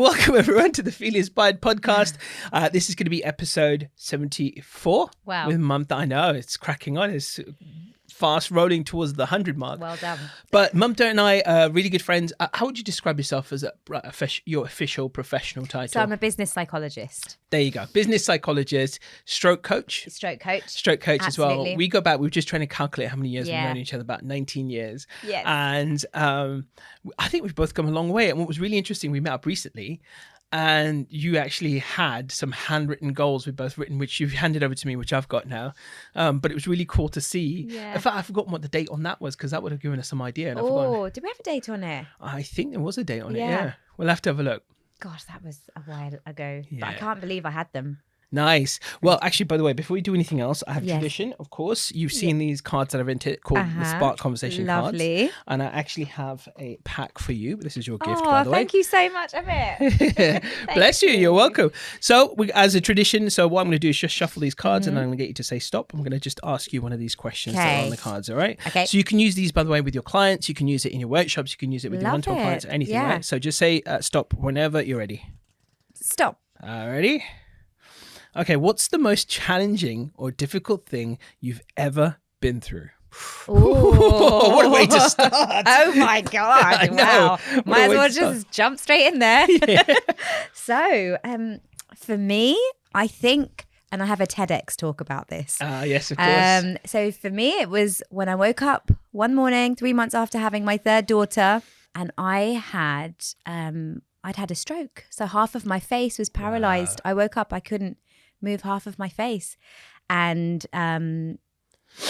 welcome everyone to the Feel Inspired podcast. This is going to be episode 74. Wow. With Mamta. I know, it's cracking on. It's fast rolling towards the 100 mark. Well done. But Mamta and I are really good friends. How would you describe yourself as your official professional title? So I'm a business psychologist. There you go. Business psychologist, stroke coach. Stroke coach. Stroke coach Absolutely. as well. We go back, we've just trying to calculate how many years we've Yeah. known each other, about 19 years. Yes. And I think we've both come a long way. And what was really interesting, we met up recently and you actually had some handwritten goals we've both written, which you've handed over to me, which I've got now. But it was really cool to see. Yeah. In fact, I've forgotten what the date on that was because that would have given us some idea. And I've forgotten. Oh, did we have a date on it? I think there was a date on it, Yeah. yeah. We'll have to have a look. Gosh, that was a while ago. But Yeah. I can't believe I had them. Nice. Well, actually, by the way, before we do anything else, I have a Yes. tradition, of course. You've seen these cards that I've entered called the Spark Conversation Lovely. cards. And I actually have a pack for you. This is your gift, by Oh, the way. thank you so much, Amit. Bless you. You're welcome. So, as a tradition, what I'm going to do is just shuffle these cards and I'm going to get you to say stop. I'm going to just ask you one of these questions that are on Okay. the cards, all right? Okay. So you can use these, by the way, with your clients. You can use it in your workshops. You can use it with your Love one-to-one it. clients, anything, Yeah. right? So just say stop whenever you're ready. Stop. Ready? Okay, what's the most challenging or difficult thing you've ever been through? Ooh. What a way to start. Oh my God. I know. Wow. What a Might as way well to just jump straight in there. So, for me, I think, and I have a TEDx talk about this. Yes, of course. So for me, it was when I woke up one morning, 3 months after having my third daughter, and I'd had a stroke. So half of my face was paralyzed. I woke up, I couldn't move half of my face. And I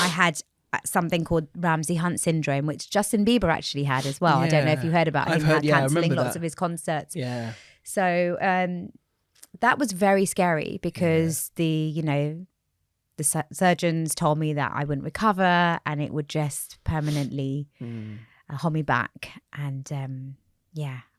had something called Ramsay Hunt syndrome, which Justin Bieber actually had as well. I don't know if you heard about him. I've heard, had yeah, I cancelling remember lots that. of his concerts. Yeah. So that was very scary because the surgeons told me that I wouldn't recover and it would just permanently hold me back. And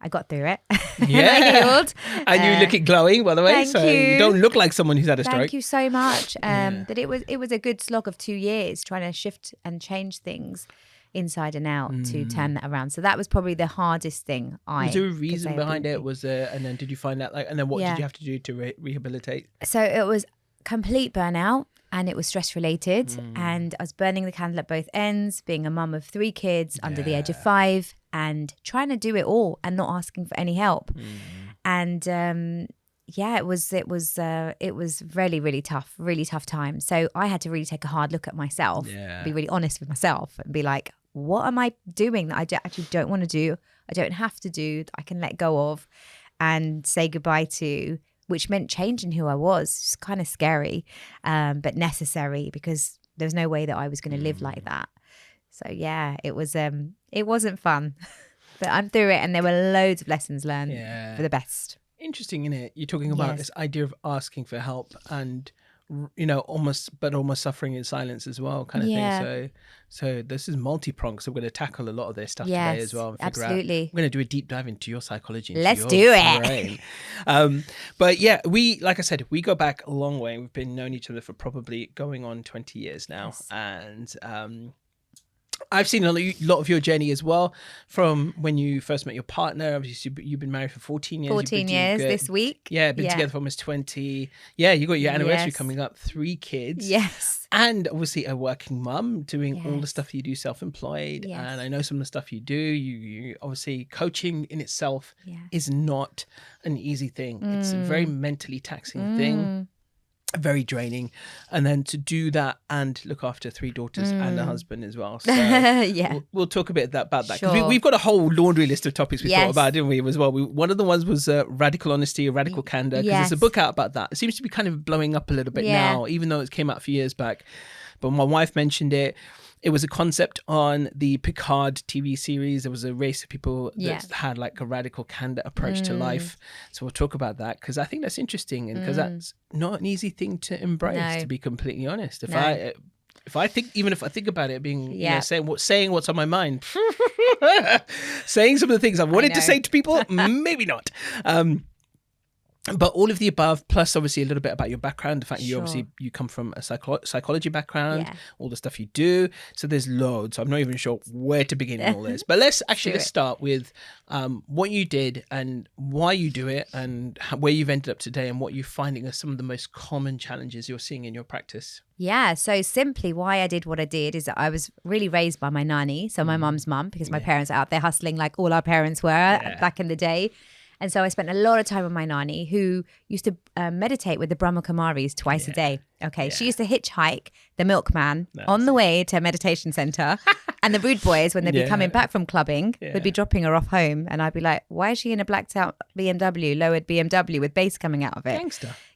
I got through it. Yeah. And I healed. And you're looking glowing, by the way. thank So you you. don't look like someone who's had a stroke. Thank you so much. Yeah. But it was a good slog of 2 years trying to shift and change things inside and out to turn that around. So that was probably the hardest thing. Was there a reason behind it? And then did you find that and then what Yeah. did you have to do to rehabilitate? So it was complete burnout and it was stress related and I was burning the candle at both ends, being a mum of 3 kids under the age of 5 and trying to do it all and not asking for any help. And it was really, really tough time. So I had to really take a hard look at myself, be really honest with myself and be like, what am I doing that I actually don't want to do? I don't have to do, that I can let go of and say goodbye to, which meant changing who I was. It's kind of scary, but necessary because there was no way that I was going to live like that. So it wasn't fun, but I'm through it and there were loads of lessons learned for the best. Interesting, isn't it? You're talking about this idea of asking for help and almost suffering in silence as well, kind of thing. So this is multi-pronged. So we're going to tackle a lot of this stuff today as well. And figure absolutely. Out, we're going to do a deep dive into your psychology. Let's do it. But like I said, we go back a long way. We've been known each other for probably going on 20 years now, and I've seen a lot of your journey as well from when you first met your partner. Obviously, you've been married for 14 years. 14 years this week. Yeah, been together for almost 20. Yeah, you got your anniversary coming up, 3 kids. Yes. And obviously a working mum doing all the stuff you do self-employed. Yes. And I know some of the stuff you do. You obviously coaching in itself is not an easy thing. It's a very mentally taxing thing. Very draining, and then to do that and look after 3 daughters and a husband as well. So we'll talk a bit about that because we've got a whole laundry list of topics we thought about, didn't we? As well, one of the ones was Radical Honesty or Radical Candor, because there's a book out about that. It seems to be kind of blowing up a little bit now, even though it came out a few years back. But my wife mentioned it. It was a concept on the Picard TV series. There was a race of people that had like a radical candor approach to life. So we'll talk about that because I think that's interesting and because that's not an easy thing to embrace, to be completely honest. If I think about it being saying what's on my mind, saying some of the things I wanted to say to people, maybe not. But all of the above, plus obviously a little bit about your background, the fact that Sure. you come from a psychology background, Yeah. all the stuff you do. So there's loads. I'm not even sure where to begin in all this. But let's start with what you did and why you do it, and where you've ended up today, and what you're finding are some of the most common challenges you're seeing in your practice. Yeah. So simply why I did what I did is that I was really raised by my nanny. So my mum's mum, because my parents are out there hustling like all our parents were back in the day. And so I spent a lot of time with my nanny, who used to meditate with the Brahma Kumaris twice a day. Okay. She used to hitchhike the milkman on the way to a meditation center. And the rude boys, when they'd be coming back from clubbing, would be dropping her off home. And I'd be like, why is she in a blacked out BMW, lowered BMW with bass coming out of it?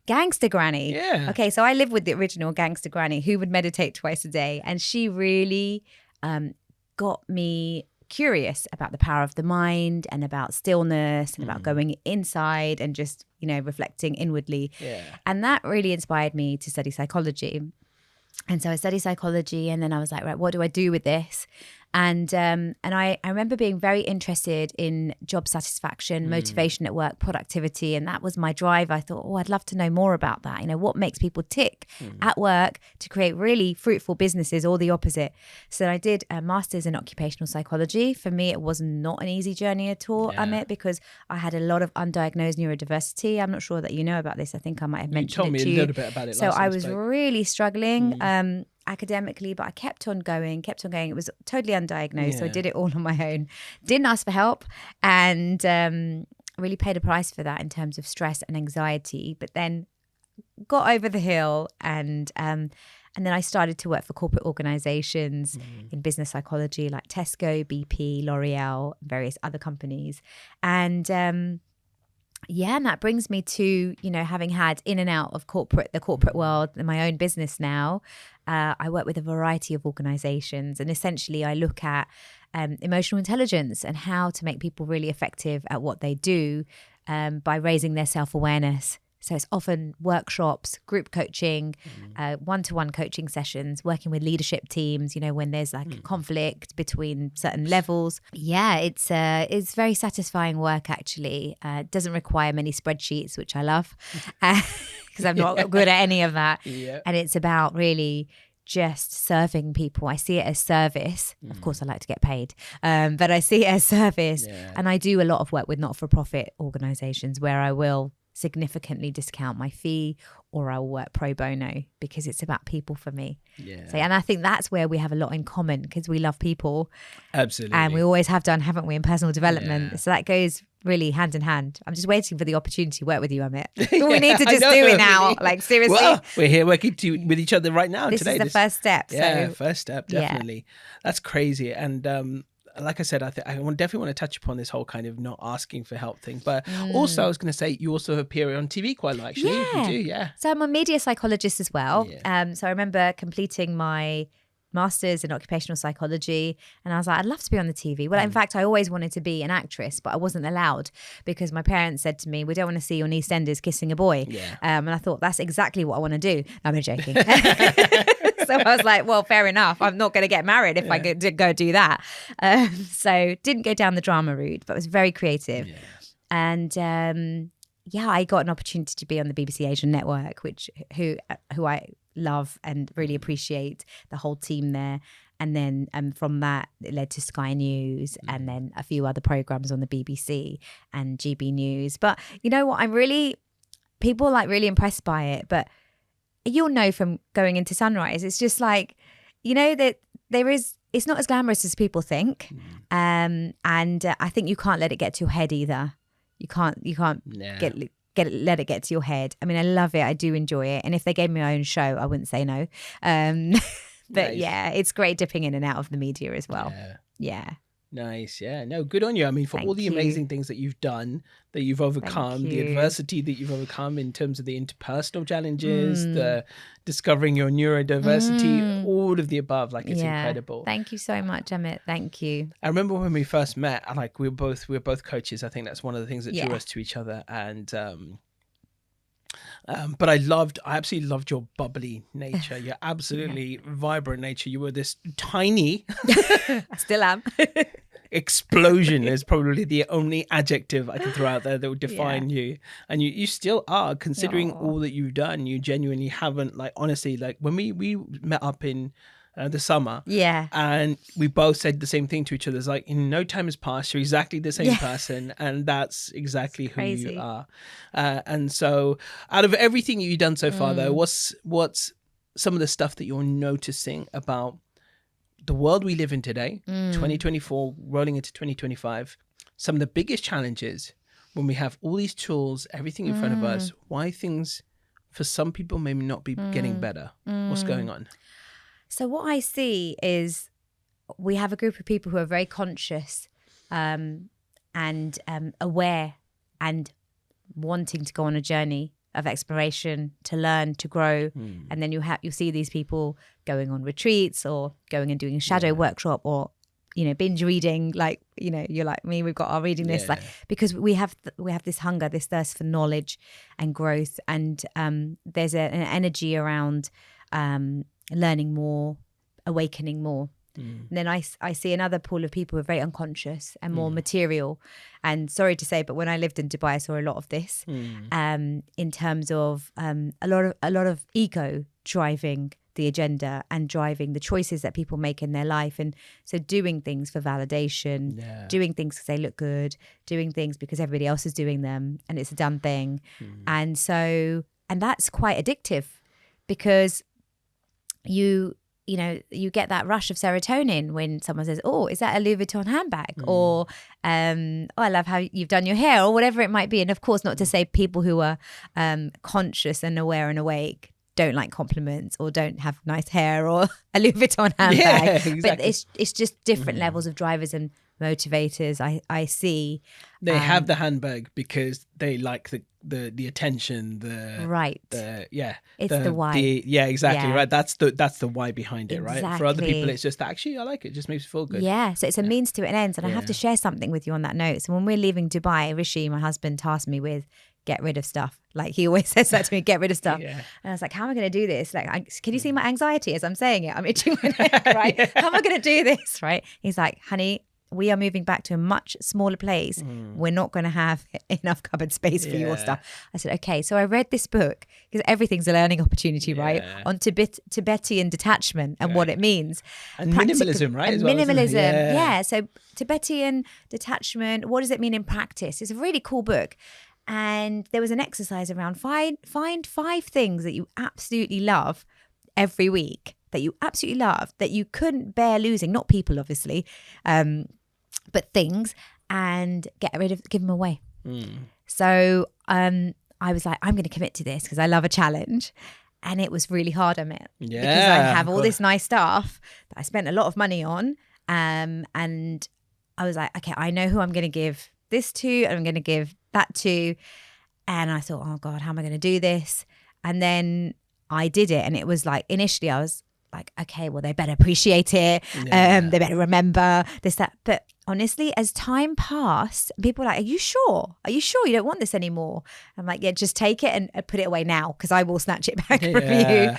Gangster granny. Yeah. Okay. So I lived with the original gangster granny who would meditate twice a day. And she really got me curious about the power of the mind and about stillness and about going inside and just, reflecting inwardly. Yeah. And that really inspired me to study psychology. And so I studied psychology, and then I was like, right, what do I do with this? And I remember being very interested in job satisfaction, motivation at work, productivity. And that was my drive. I thought, I'd love to know more about that. What makes people tick at work to create really fruitful businesses, or the opposite. So I did a master's in occupational psychology. For me, it was not an easy journey at all, Amit, because I had a lot of undiagnosed neurodiversity. I'm not sure that you know about this. I think I might have mentioned it to you. You told me a little bit about it. So I was really struggling academically, but I kept on going. It was totally undiagnosed. So I did it all on my own. Didn't ask for help, and really paid a price for that in terms of stress and anxiety. But then got over the hill, and then I started to work for corporate organizations in business psychology, like Tesco, BP, L'Oreal, various other companies. And and that brings me to, having had in and out of the corporate world, in my own business now. I work with a variety of organizations, and essentially I look at emotional intelligence and how to make people really effective at what they do by raising their self-awareness. So it's often workshops, group coaching, one-to-one coaching sessions, working with leadership teams, when there's like conflict between certain levels. Yeah, it's very satisfying work, actually. It doesn't require many spreadsheets, which I love, because I'm not good at any of that. Yeah. And it's about really just serving people. I see it as service. Of course, I like to get paid, but I see it as service. Yeah. And I do a lot of work with not-for-profit organizations where I will significantly discount my fee, or I'll work pro bono, because it's about people for me. Yeah. So, and I think that's where we have a lot in common, because we love people. Absolutely. And we always have done, haven't we, in personal development. Yeah. So that goes really hand in hand. I'm just waiting for the opportunity to work with you, Amit. We need to just do it now. Like, seriously. Well, we're here working with each other right now. This today. Is the first step. Yeah, first step, definitely. Yeah. That's crazy. And like I said, I definitely want to touch upon this whole kind of not asking for help thing. But also, I was going to say, you also appear on TV quite a lot, actually. Yeah. You do, yeah. So I'm a media psychologist as well. Yeah. So I remember completing my master's in occupational psychology, and I was like, I'd love to be on the TV. Well, in fact, I always wanted to be an actress, but I wasn't allowed, because my parents said to me, we don't want to see your EastEnders kissing a boy. Yeah. And I thought, that's exactly what I want to do. No, I'm joking. So I was like, well, fair enough. I'm not going to get married if I could go do that. So didn't go down the drama route, but was very creative. Yeah. And I got an opportunity to be on the BBC Asian Network, who I love and really appreciate the whole team there. And then from that, it led to Sky News, and then a few other programs on the BBC and GB News. But you know what? People are really impressed by it, but you'll know from going into Sunrise, it's just like, that it's not as glamorous as people think. And I think you can't let it get to your head either. You can't let it get to your head. I mean, I love it. I do enjoy it. And if they gave me my own show, I wouldn't say no. But nice. It's great dipping in and out of the media as well. Yeah. Nice. Yeah. No, good on you. I mean, for all the amazing things that you've done, that you've overcome, the adversity that you've overcome in terms of the interpersonal challenges, the discovering your neurodiversity, all of the above, like it's incredible. Thank you so much, Amit. Thank you. I remember when we first met, like we were both coaches. I think that's one of the things that drew us to each other. And but I absolutely loved your bubbly nature, your absolutely vibrant nature. You were this tiny, I still am. explosion is probably the only adjective I can throw out there that would define you. And you still are, considering all that you've done. You genuinely haven't, like, honestly, like when we met up in the summer, and we both said the same thing to each other. It's like, in no time has passed, you're exactly the same person, and that's exactly who you are. And so out of everything you've done so far, though, what's some of the stuff that you're noticing about the world we live in today, 2024 rolling into 2025, some of the biggest challenges when we have all these tools, everything in front of us, why things for some people may not be getting better? What's going on? So what I see is we have a group of people who are very conscious and aware and wanting to go on a journey of exploration, to learn, to grow. And then you'll see these people going on retreats or going and doing a shadow workshop, or, you know, binge reading, like, you know, you're like me, we've got our reading list, like, because we have this hunger, this thirst for knowledge and growth. And there's an energy around learning more, awakening more. And then I see another pool of people who are very unconscious and more material. And sorry to say, but when I lived in Dubai, I saw a lot of this in terms of a lot of ego driving the agenda and driving the choices that people make in their life. And so doing things for validation, doing things because they look good, doing things because everybody else is doing them and it's a done thing. And that's quite addictive, because you get that rush of serotonin when someone says, oh, is that a Louis Vuitton handbag? Or, oh, I love how you've done your hair, or whatever it might be. And of course, not to say people who are conscious and aware and awake don't like compliments or don't have nice hair or a Louis Vuitton handbag. Yeah, exactly. But it's just different levels of drivers and motivators. I see. They have the handbag because they like the attention, it's the why. Exactly. Right. That's the why behind it. Right. For other people, it's just actually I like it. It just makes me feel good. Yeah. So it's a means to an end. And I have to share something with you on that note. So when we're leaving Dubai, Rishi, my husband, tasked me with get rid of stuff. Like, he always says that to me, get rid of stuff. And I was like, how am I going to do this? Like, can you see my anxiety as I'm saying it? I'm itching my neck, right? How am I going to do this? Right. He's like, honey, we are moving back to a much smaller place. We're not going to have enough cupboard space for your stuff. I said, okay. So I read this book, because everything's a learning opportunity, right? On Tibetan detachment and what it means. And minimalism, right? And minimalism. So Tibetan detachment, what does it mean in practice? It's a really cool book. And there was an exercise around find 5 things that you absolutely love every week, that you absolutely love, that you couldn't bear losing, not people, obviously, but things, and give them away. So I was like, I'm going to commit to this because I love a challenge. And it was really hard, Amit, because I have all this nice stuff that I spent a lot of money on. And I was like, okay, I know who I'm going to give this to, and I'm going to give that to. And I thought, oh God, how am I going to do this? And then I did it. And it was like, initially I was like, okay, well, they better appreciate it. They better remember this, that. But honestly, as time passed, people were like, are you sure? Are you sure you don't want this anymore? I'm like, yeah, just take it and put it away now, because I will snatch it back from you.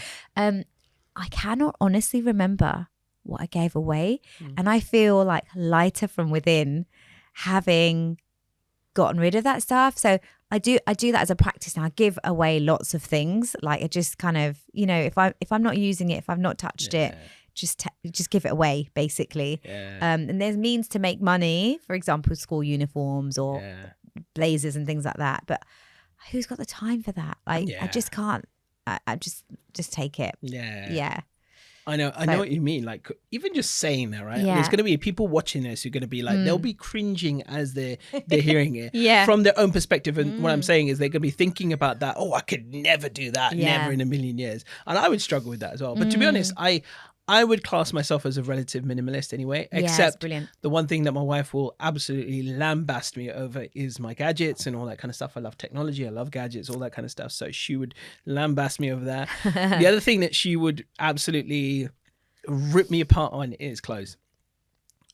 I cannot honestly remember what I gave away. And I feel like lighter from within, having gotten rid of that stuff. So I do that as a practice now. I give away lots of things. Like, I just kind of, if I'm not using it, if I've not touched it, just give it away, basically. And there's means to make money, for example, school uniforms or blazers and things like that. But who's got the time for that? Like, I just can't. I just take it. I know what you mean. Like, even just saying that, right? There's going to be people watching this who are going to be like, they'll be cringing as they're hearing it from their own perspective. And what I'm saying is they're going to be thinking about that. Oh, I could never do that. Never in a million years. And I would struggle with that as well. But to be honest, I would class myself as a relative minimalist anyway, except the one thing that my wife will absolutely lambast me over is my gadgets and all that kind of stuff. I love technology. I love gadgets, all that kind of stuff. So she would lambast me over that. The other thing that she would absolutely rip me apart on is clothes.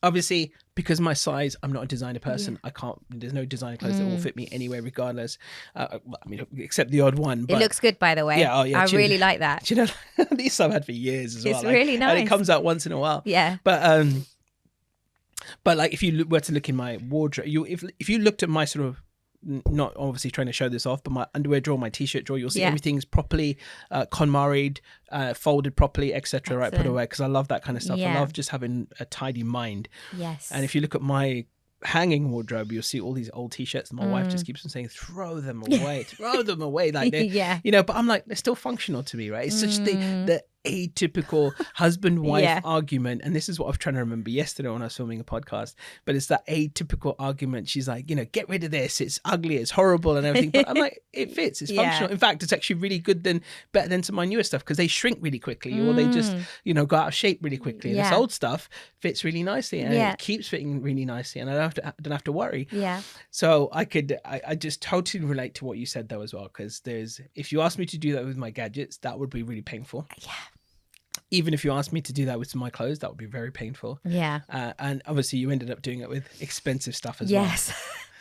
Obviously, because my size, I'm not a designer person. I can't, there's no designer clothes that will fit me anyway, regardless. I mean, except the odd one. But it looks good, by the way. I really like that. You know, these I've had for years as well. It's really nice. And it comes out once in a while. Yeah. But But like if you were to look in my wardrobe, if you looked at my sort of, not obviously trying to show this off, but my underwear drawer, my t-shirt drawer, you'll see everything's properly KonMari'd, folded properly, etc. Right, put away, because I love that kind of stuff. I love just having a tidy mind. Yes. And if you look at my hanging wardrobe, you'll see all these old t-shirts, and my wife just keeps on saying, throw them away, like they, you know, but I'm like, they're still functional to me, right? It's such the atypical husband-wife argument, and this is what I was trying to remember yesterday when I was filming a podcast, but it's that atypical argument. She's like, you know, get rid of this, it's ugly, it's horrible and everything, but I'm like, it fits, it's functional. In fact, it's actually really good, better than some of my newer stuff, because they shrink really quickly, or they just, you know, go out of shape really quickly. And this old stuff fits really nicely, and it keeps fitting really nicely, and I don't have to worry. So I just totally relate to what you said though as well, because if you ask me to do that with my gadgets, that would be really painful. Even if you asked me to do that with some of my clothes, that would be very painful. And obviously you ended up doing it with expensive stuff as well.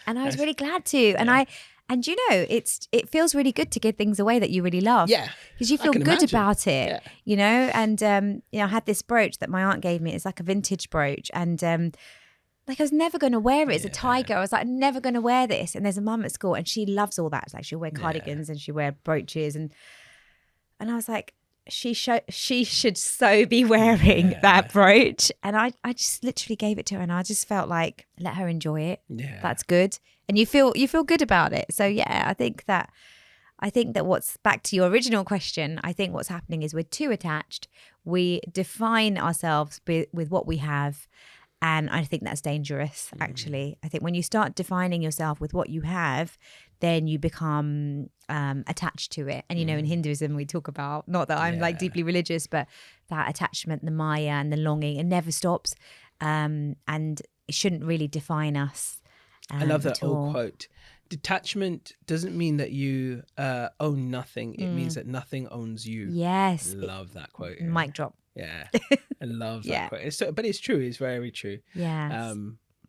And I was really glad to. And you know, it feels really good to give things away that you really love. Because you feel good about it, you know. And you know, I had this brooch that my aunt gave me. It's like a vintage brooch, and like I was never going to wear it as a tiger. I was like, I'm never going to wear this. And there's a mum at school, and she loves all that. It's like she'll wear cardigans and she'll wear brooches, and I was like, she should so be wearing that brooch. And I just literally gave it to her, and I just felt like, let her enjoy it. That's good. And you feel good about it. So I think that what's back to your original question, I think what's happening is we're too attached. We define ourselves with what we have. And I think that's dangerous, actually. I think when you start defining yourself with what you have, then you become attached to it. And, you know, in Hinduism, we talk about, not that I'm like deeply religious, but that attachment, the Maya and the longing, it never stops. And it shouldn't really define us. I love that old quote. Detachment doesn't mean that you own nothing. It means that nothing owns you. Yes. Love that quote. Mic drop. Yeah, I love that quote. But it's true. It's very true. Yes.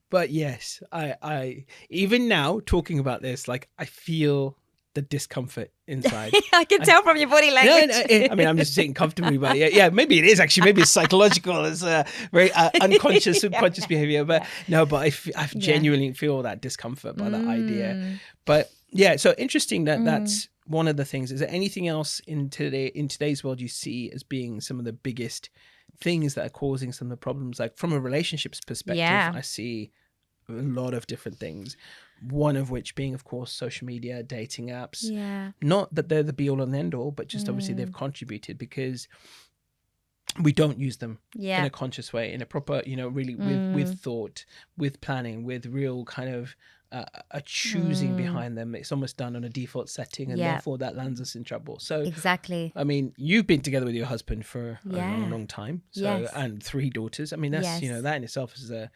But yes, I even now talking about this, like I feel the discomfort inside. I can tell from your body language. No, I mean, I'm just sitting comfortably, but maybe it is actually. Maybe it's psychological. It's a very unconscious, subconscious behavior. But no, but I genuinely feel that discomfort by that idea. But so interesting that's one of the things. Is there anything else in today's world you see as being some of the biggest things that are causing some of the problems? Like from a relationships perspective, I see a lot of different things. One of which being, of course, social media, dating apps. Not that they're the be all and end all, but just obviously they've contributed because we don't use them in a conscious way, in a proper, you know, really with thought, with planning, with real kind of a choosing behind them. It's almost done on a default setting, and therefore that lands us in trouble. So exactly. I mean, you've been together with your husband for a long time, so and 3 daughters. I mean, that's you know, that in itself is a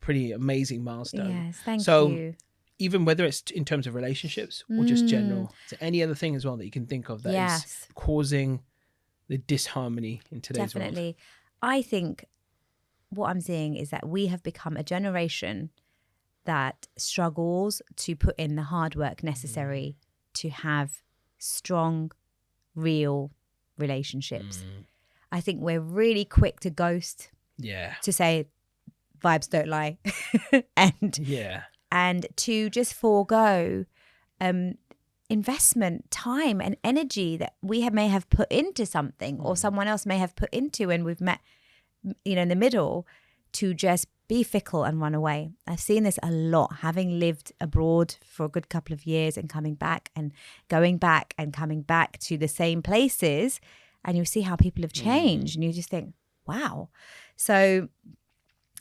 pretty amazing milestone. Thank you. Even whether it's in terms of relationships or just general, is there any other thing as well that you can think of that is causing the disharmony in today's world? Definitely. I think what I'm seeing is that we have become a generation that struggles to put in the hard work necessary to have strong, real relationships. I think we're really quick to ghost, to say vibes don't lie, and to just forego investment, time and energy that we may have put into something or someone else may have put into, and we've met, you know, in the middle, to just be fickle and run away. I've seen this a lot, having lived abroad for a good couple of years and coming back and going back and coming back to the same places, and you see how people have changed and you just think, wow. So,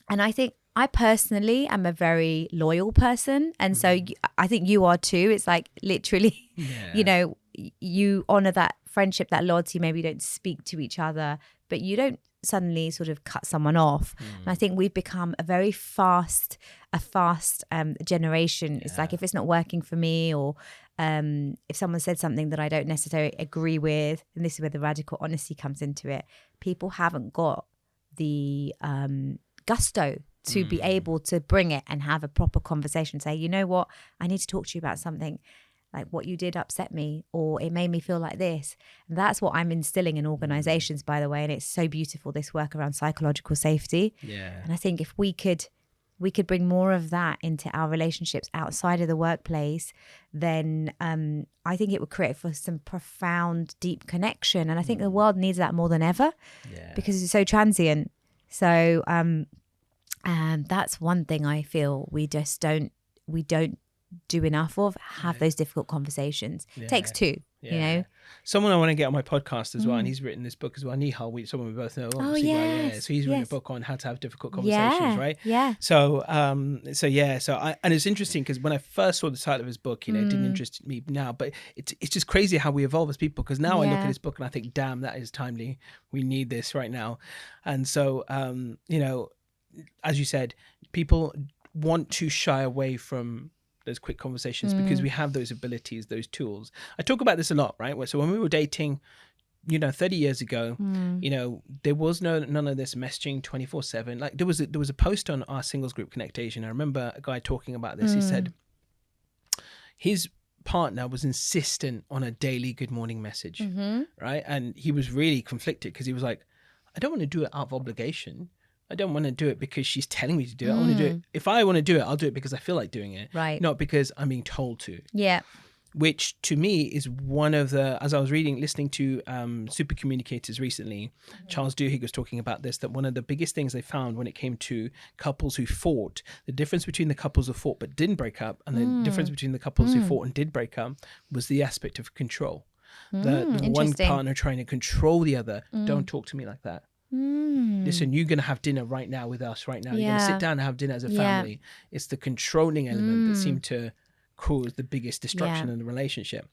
and I think I personally am a very loyal person. And so I think you are too. It's like literally, you know, you honor that friendship, that loyalty. Maybe you don't speak to each other, but you don't suddenly sort of cut someone off. And I think we've become a fast generation. It's like, if it's not working for me, or if someone said something that I don't necessarily agree with, and this is where the radical honesty comes into it, people haven't got the gusto to be able to bring it and have a proper conversation, say, you know what, I need to talk to you about something, like what you did upset me, or it made me feel like this. And that's what I'm instilling in organizations, by the way. And it's so beautiful, this work around psychological safety. And I think if we could we could bring more of that into our relationships outside of the workplace, then I think it would create for some profound, deep connection. And I think the world needs that more than ever because it's so transient. So that's one thing I feel we don't do enough of, have those difficult conversations. It takes two, you know. Someone I want to get on my podcast as well, and he's written this book as well, Nihal, someone we both know. So he's written a book on how to have difficult conversations, right? Yeah. So and it's interesting because when I first saw the title of his book, you know, it didn't interest me now, but it's just crazy how we evolve as people, because now I look at his book and I think, damn, that is timely. We need this right now. And so, you know, as you said, people want to shy away from those quick conversations because we have those abilities, those tools. I talk about this a lot, right? So when we were dating, you know, 30 years ago, you know, there was none of this messaging 24/7. Like there was a post on our singles group Connect Asian. I remember a guy talking about this. He said his partner was insistent on a daily good morning message, right? And he was really conflicted because he was like, I don't want to do it out of obligation. I don't want to do it because she's telling me to do it. I want to do it. If I want to do it, I'll do it because I feel like doing it. Right. Not because I'm being told to. Yeah. Which to me is one of the, as I was listening to Super Communicators recently, Charles Duhigg was talking about this, that one of the biggest things they found when it came to couples who fought, the difference between the couples who fought but didn't break up and the difference between the couples who fought and did break up was the aspect of control. The one partner trying to control the other. Don't talk to me like that. Listen, you're going to have dinner right now with us right now. You're going to sit down and have dinner as a family. It's the controlling element that seemed to cause the biggest destruction in the relationship.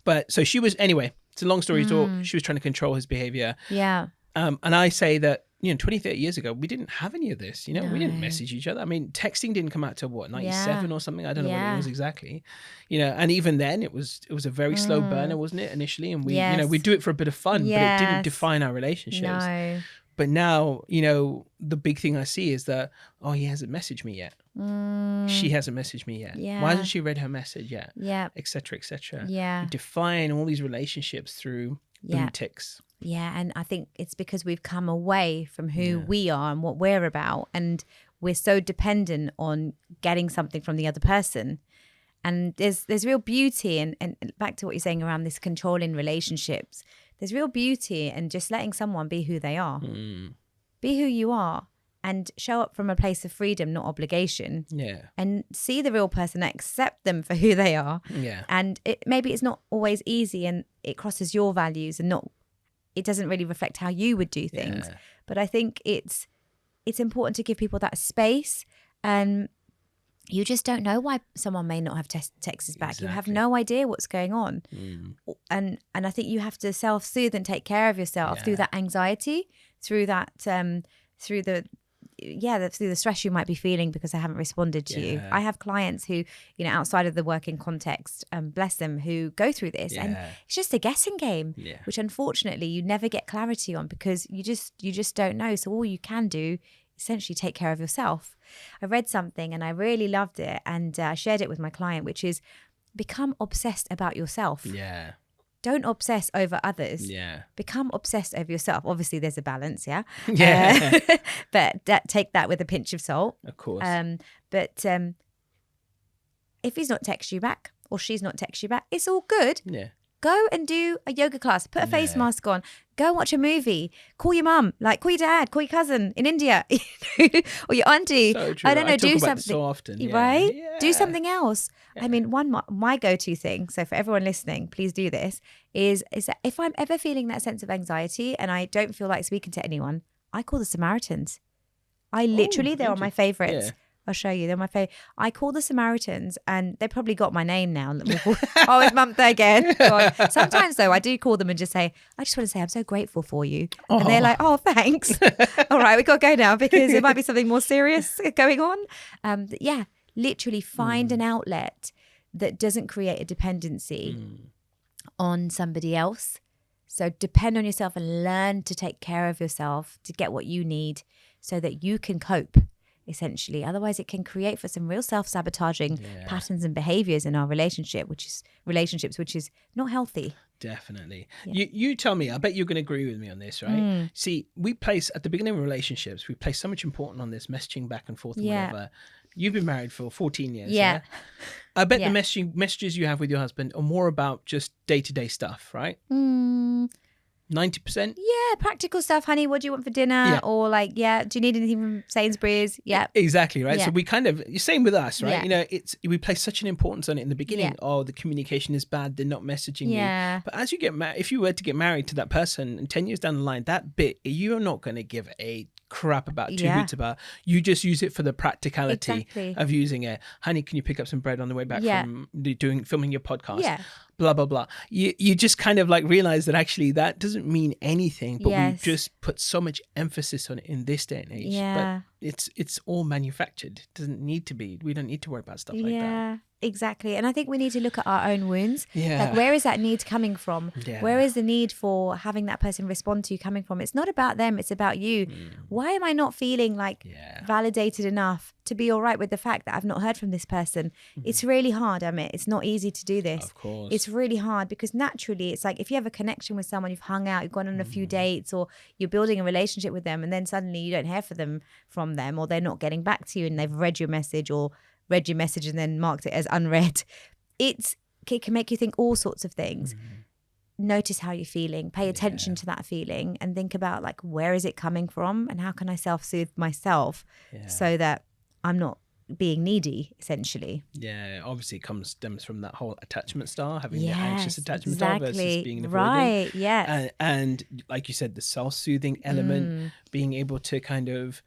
But so she was, anyway, it's a long story short, she was trying to control his behavior. Yeah. And I say that, you know, 20, 30 years ago, we didn't have any of this. You know, we didn't message each other. I mean, texting didn't come out till what, 97 or something? I don't know what it was exactly. You know, and even then it was a very slow burner, wasn't it, initially? And we, you know, we do it for a bit of fun, but it didn't define our relationships. No. But now, you know, the big thing I see is that, oh, he hasn't messaged me yet. She hasn't messaged me yet. Why hasn't she read her message yet? Et cetera, et cetera. We define all these relationships through blue ticks. Yeah, and I think it's because we've come away from who we are and what we're about, and we're so dependent on getting something from the other person. And there's real beauty, and back to what you're saying around this controlling relationships, there's real beauty in just letting someone be who they are. Be who you are and show up from a place of freedom, not obligation. And see the real person, accept them for who they are. And maybe it's not always easy and it crosses your values and it doesn't really reflect how you would do things. But I think it's important to give people that space, and you just don't know why someone may not have texted back. You have no idea what's going on. And I think you have to self-soothe and take care of yourself through that anxiety, through that through the stress you might be feeling because I haven't responded to you. I have clients who, you know, outside of the working context, bless them, who go through this, and it's just a guessing game, which unfortunately you never get clarity on because you just don't know. So all you can do, essentially, take care of yourself. I read something and I really loved it, and I shared it with my client, which is become obsessed about yourself. Don't obsess over others. Become obsessed over yourself. Obviously, there's a balance, but take that with a pinch of salt. Of course. But if he's not text you back or she's not text you back, it's all good. Go and do a yoga class. Put a face mask on. Go watch a movie. Call your mum. Like, call your dad. Call your cousin in India. Or your auntie. So true. I don't know. I do talk about something. it so often. Right? Do something else. I mean, my go-to thing, so for everyone listening, please do this, is that if I'm ever feeling that sense of anxiety and I don't feel like speaking to anyone, I call the Samaritans. They're on my favorites. I'll show you. They're my favorite. I call the Samaritans, and they probably got my name now. Oh, it's Mamta again. God. Sometimes, though, I do call them and just say, I just want to say I'm so grateful for you. And they're like, oh, thanks. All right, we got to go now because there might be something more serious going on. Literally find an outlet that doesn't create a dependency on somebody else. So depend on yourself and learn to take care of yourself to get what you need so that you can cope. Essentially, otherwise it can create for some real self-sabotaging patterns and behaviors in our relationships, which is not healthy. Definitely. You tell me, I bet you're going to agree with me on this, right? See, we place at the beginning of relationships, we place so much importance on this messaging back and forth and whatever. You've been married for 14 years. Yeah. I bet the messages you have with your husband are more about just day-to-day stuff, right? 90%? Yeah, practical stuff. Honey, what do you want for dinner? Yeah. Or like, do you need anything from Sainsbury's? Yeah. Exactly, right? Yeah. So we kind of, same with us, right? Yeah. You know, we place such an importance on it in the beginning. Yeah. Oh, the communication is bad. They're not messaging Yeah. you. But as you get married, if you were to get married to that person and 10 years down the line, that bit, you're not going to give a crap about two hoots about. You just use it for the practicality of using it. Honey, can you pick up some bread on the way back from filming your podcast? Yeah. Blah, blah, blah. You just kind of like realize that actually that doesn't mean anything, but we just put so much emphasis on it in this day and age. Yeah. But it's all manufactured. It doesn't need to be. We don't need to worry about stuff like that. Yeah, exactly. And I think we need to look at our own wounds. Yeah. Like, where is that need coming from? Yeah. Where is the need for having that person respond to you coming from? It's not about them. It's about you. Why am I not feeling like validated enough to be all right with the fact that I've not heard from this person? It's really hard, Amit. It's not easy to do this. Of course. It's really hard because naturally it's like if you have a connection with someone, you've hung out, you've gone on a few dates, or you're building a relationship with them, and then suddenly you don't hear from them, or they're not getting back to you and they've read your message or read your message and then marked it as unread. It can make you think all sorts of things. Notice how you're feeling, pay attention to that feeling, and think about like, where is it coming from and how can I self-soothe myself so that I'm not being needy, essentially. Yeah, obviously it stems from that whole attachment style, having the anxious attachment style versus being avoidant. Right, yes. And like you said, the self-soothing element, being able to kind of,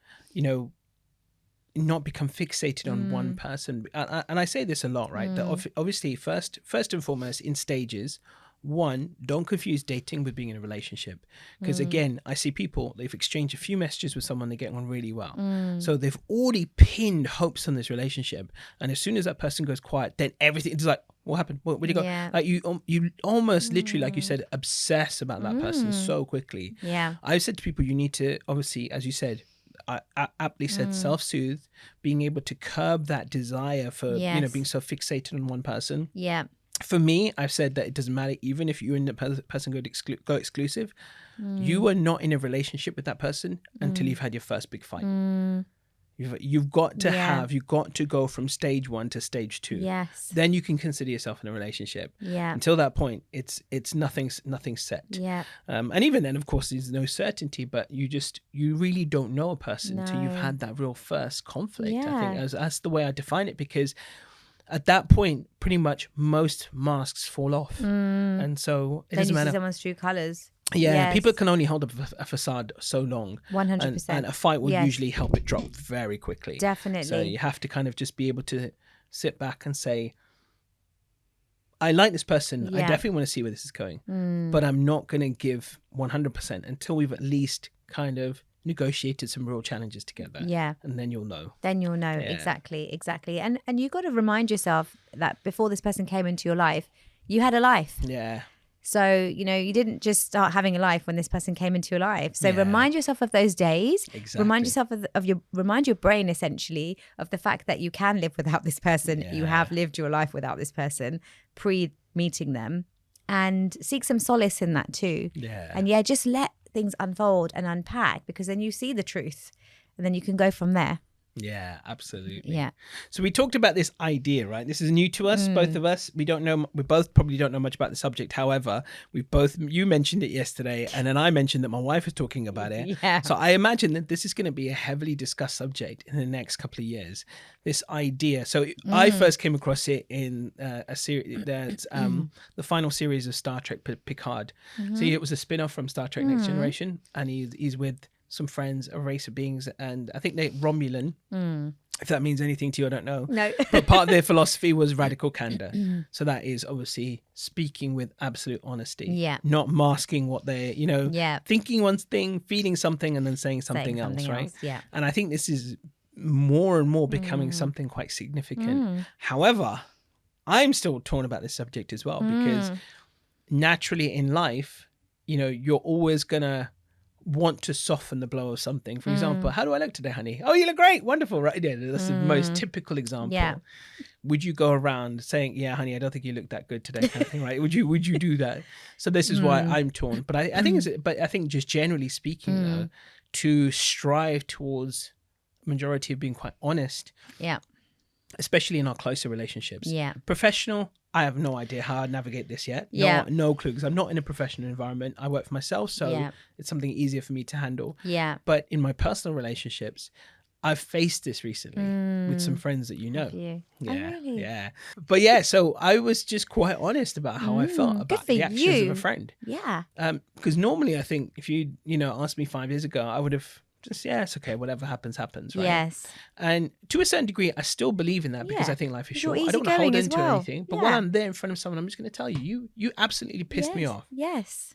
not become fixated on one person. And I say this a lot, right? That obviously first and foremost in stages, one, don't confuse dating with being in a relationship. Because again, I see people, they've exchanged a few messages with someone, they get on really well. So they've already pinned hopes on this relationship. And as soon as that person goes quiet, then everything is like, what happened? Where did you go? Yeah. Like you almost literally, like you said, obsess about that person so quickly. Yeah. I've said to people, you need to, obviously, as you said, I aptly said self-soothe, being able to curb that desire for, being so fixated on one person. Yeah. For me, I've said that it doesn't matter, even if you and the person go exclusive, you are not in a relationship with that person until you've had your first big fight. You've got to go from stage 1 to stage 2. Yes. Then you can consider yourself in a relationship. Yeah. Until that point, it's nothing's set. Yeah. And even then, of course, there's no certainty, but you really don't know a person until you've had that real first conflict. Yeah. I think that's the way I define it, because at that point, pretty much most masks fall off. And so it doesn't matter. Then you see someone's true colours. Yeah, yes. People can only hold up a facade so long. 100%. And a fight will usually help it drop very quickly. Definitely. So you have to kind of just be able to sit back and say, I like this person. I definitely want to see where this is going. But I'm not going to give 100% until we've at least kind of negotiated some real challenges together. Yeah. And then you'll know. Exactly. And you got to remind yourself that before this person came into your life, you had a life. Yeah. So, you didn't just start having a life when this person came into your life. So remind yourself of those days. Exactly. Remind yourself remind your brain essentially of the fact that you can live without this person. You have lived your life without this person pre-meeting them, and seek some solace in that too. Yeah. And just let things unfold and unpack, because then you see the truth and then you can go from there. Yeah, absolutely. Yeah. So we talked about this idea, right? This is new to us, both of us. We both probably don't know much about the subject. However, you mentioned it yesterday, and then I mentioned that my wife was talking about it. Yeah. So I imagine that this is going to be a heavily discussed subject in the next couple of years. This idea. So I first came across it in a series that's the final series of Star Trek Picard. So it was a spin-off from Star Trek Next Generation, and he's with some friends, a race of beings, and I think they're Romulan. If that means anything to you, I don't know. No. But part of their philosophy was radical candor. So that is obviously speaking with absolute honesty. Yeah. Not masking what they're, thinking one thing, feeling something, and then saying something else, right? Yeah. And I think this is more and more becoming something quite significant. However, I'm still torn about this subject as well, because naturally in life, you're always going to want to soften the blow of something. For example, how do I look today, honey? Oh, you look great. Wonderful. Right. Yeah, that's the most typical example. Yeah. Would you go around saying, yeah, honey, I don't think you look that good today, kind of thing, right? Would you do that? So this is why I'm torn. But I think just generally speaking, though, to strive towards majority of being quite honest. Yeah. Especially in our closer relationships. Yeah. Professional, I have no idea how I'd navigate this yet. No clue, because I'm not in a professional environment. I work for myself, so it's something easier for me to handle. Yeah. But in my personal relationships, I've faced this recently with some friends that you know. Yeah. Yeah. Oh, really? Yeah. But yeah, so I was just quite honest about how I felt about the actions of a friend. Yeah. Because normally I think if you asked me 5 years ago, I would have just, it's okay, whatever happens, right? Yes. And to a certain degree, I still believe in that because I think life is short. I don't want to hold into anything. But when I'm there in front of someone, I'm just going to tell you, you absolutely pissed me off. Yes.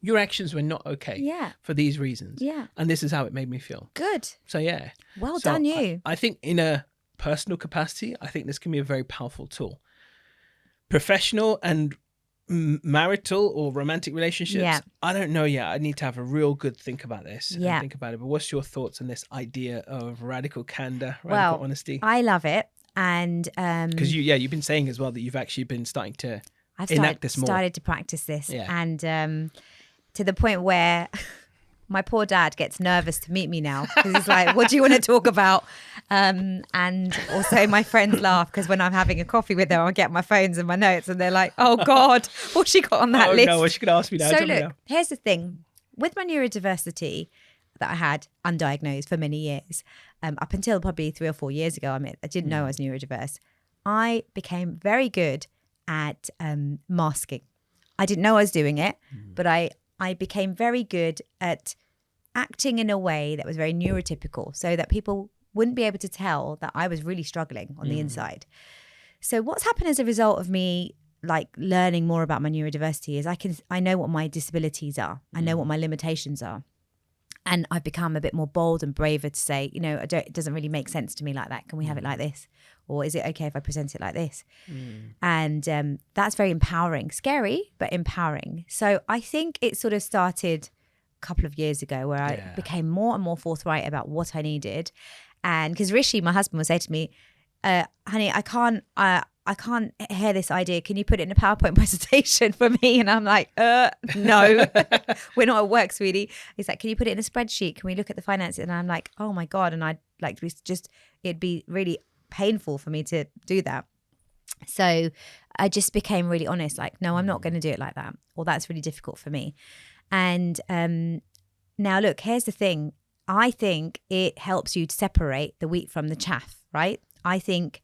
Your actions were not okay for these reasons. Yeah. And this is how it made me feel. Good. So, yeah. Well done, you. I think in a personal capacity, I think this can be a very powerful tool. Professional and marital or romantic relationships, I don't know yet. I need to have a real good think about this and think about it. But what's your thoughts on this idea of radical candor, radical honesty? I love it. And because you've been saying as well that you've actually been starting to enact this more. Started to practice this, and to the point where my poor dad gets nervous to meet me now because he's like, "What do you want to talk about?" And also my friends laugh because when I'm having a coffee with them, I get my phones and my notes, and they're like, "Oh God, what's she got on that list?" No, she could ask me now. So look, here's the thing: with my neurodiversity that I had undiagnosed for many years, up until probably 3 or 4 years ago, I didn't know I was neurodiverse. I became very good at masking. I didn't know I was doing it, but I became very good at acting in a way that was very neurotypical so that people wouldn't be able to tell that I was really struggling on the inside. So what's happened as a result of me like learning more about my neurodiversity is I know what my disabilities are. I know what my limitations are. And I've become a bit more bold and braver to say, it doesn't really make sense to me like that. Can we have it like this? Or is it okay if I present it like this? And that's very empowering. Scary, but empowering. So I think it sort of started a couple of years ago where I became more and more forthright about what I needed. And because Rishi, my husband, would say to me, honey, I can't hear this idea. Can you put it in a PowerPoint presentation for me? And I'm like, no, we're not at work, sweetie. He's like, can you put it in a spreadsheet? Can we look at the finances? And I'm like, oh my God. And I'd like to it'd be really painful for me to do that. So I just became really honest, like, no, I'm not going to do it like that. Or that's really difficult for me. And now look, here's the thing. I think it helps you to separate the wheat from the chaff, right? I think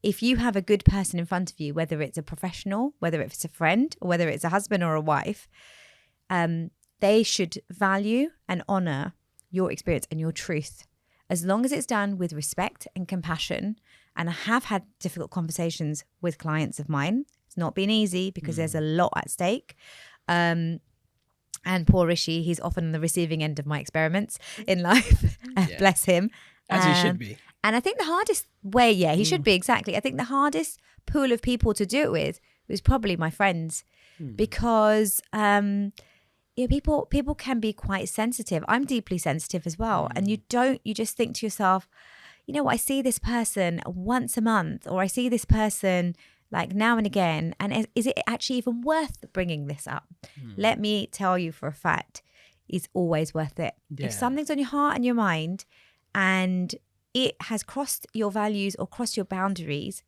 if you have a good person in front of you, whether it's a professional, whether it's a friend, or whether it's a husband or a wife, they should value and honor your experience and your truth. As long as it's done with respect and compassion. And I have had difficult conversations with clients of mine. It's not been easy because there's a lot at stake. And poor Rishi, he's often on the receiving end of my experiments in life. Bless him. As he should be. And I think the hardest way, he should be, exactly. I think the hardest pool of people to do it with was probably my friends because people can be quite sensitive. I'm deeply sensitive as well. And you just think to yourself, you know what, I see this person once a month, or I see this person like now and again. And is it actually even worth bringing this up? Let me tell you for a fact, it's always worth it. Yeah. If something's on your heart and your mind and it has crossed your values or crossed your boundaries,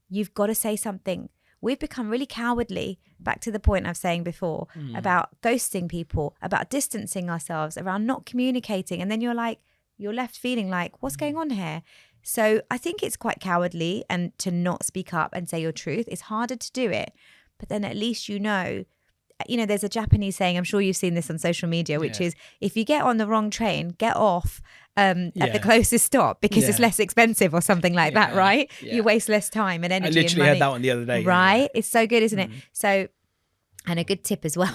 you've got to say something. We've become really cowardly, back to the point I was saying before, about ghosting people, about distancing ourselves, around not communicating. And then you're left feeling like, what's going on here? So I think it's quite cowardly and to not speak up and say your truth. It's harder to do it, but then at least there's a Japanese saying, I'm sure you've seen this on social media, which is, if you get on the wrong train, get off at the closest stop because it's less expensive or something like that, right? You waste less time and energy. I literally had that one the other day. Right? It's so good, isn't it? So, and a good tip as well.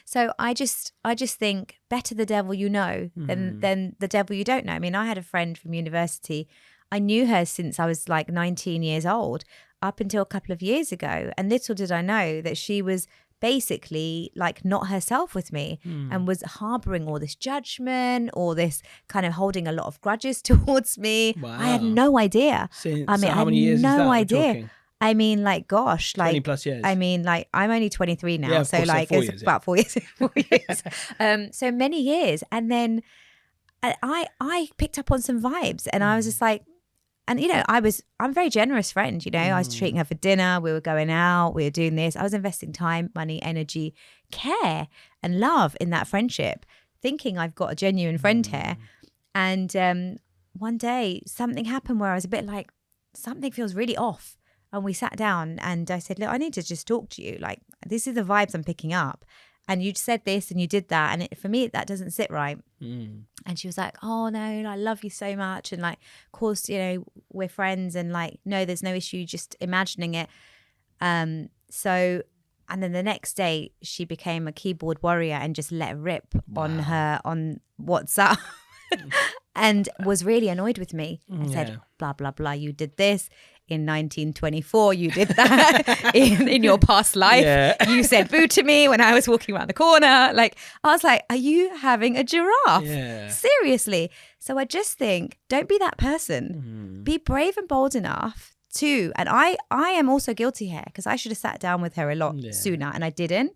So I just think better the devil you know than the devil you don't know. I mean, I had a friend from university. I knew her since I was like 19 years old, up until a couple of years ago. And little did I know that she was basically like not herself with me and was harboring all this judgment, all this kind of holding a lot of grudges towards me. Wow. I had no idea. So I how many years is that we're idea. talking? I mean, like, gosh, 20 plus years. I mean, like, I'm only 23 now. Yeah, of so course, like, 4 it's years, about 4 years. 4 years. So many years. And then I picked up on some vibes and I was just like, and, you know, I'm a very generous friend, you know, I was treating her for dinner. We were going out, we were doing this. I was investing time, money, energy, care and love in that friendship, thinking I've got a genuine friend here. And one day something happened where I was a bit like, something feels really off. And we sat down and I said, look, I need to just talk to you. Like, this is the vibes I'm picking up. And you said this and you did that. And for me, that doesn't sit right. And she was like, oh, no, I love you so much. And like, of course, you know, we're friends. And like, no, there's no issue just imagining it. So, and then the next day, she became a keyboard warrior and just let rip on WhatsApp. And was really annoyed with me and said, blah, blah, blah, you did this. In 1924, you did that in your past life. Yeah. You said boo to me when I was walking around the corner. Like, I was like, are you having a giraffe? Yeah. Seriously. So I just think, don't be that person. Be brave and bold enough to, and I am also guilty here because I should have sat down with her a lot sooner and I didn't.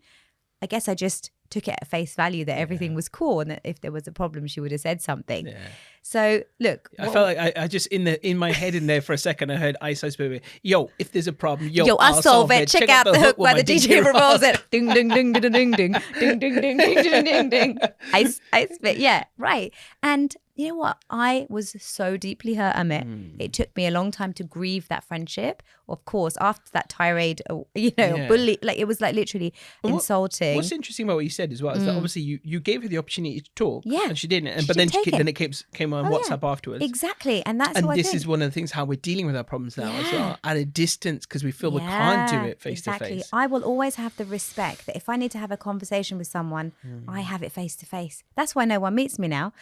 I guess I just took it at face value that everything was cool and that if there was a problem, she would have said something. Yeah. So look, I felt like I just in my head in there for a second, I heard Ice Ice Baby. Yo, if there's a problem, I'll solve it. Check out the hook while the DJ revolves it. Ding ding ding ding ding ding ding ding ding ding ding ding. Ice Bit, yeah, right. And you know what? I was so deeply hurt, Amit. It took me a long time to grieve that friendship. Of course, after that tirade, bully, like it was like literally insulting. What's interesting about what you said as well is that obviously you gave her the opportunity to talk, and she didn't. But then it came on WhatsApp afterwards. Exactly, and this is one of the things how we're dealing with our problems now as well, at a distance because we feel we can't do it face to face. I will always have the respect that if I need to have a conversation with someone, I have it face to face. That's why no one meets me now.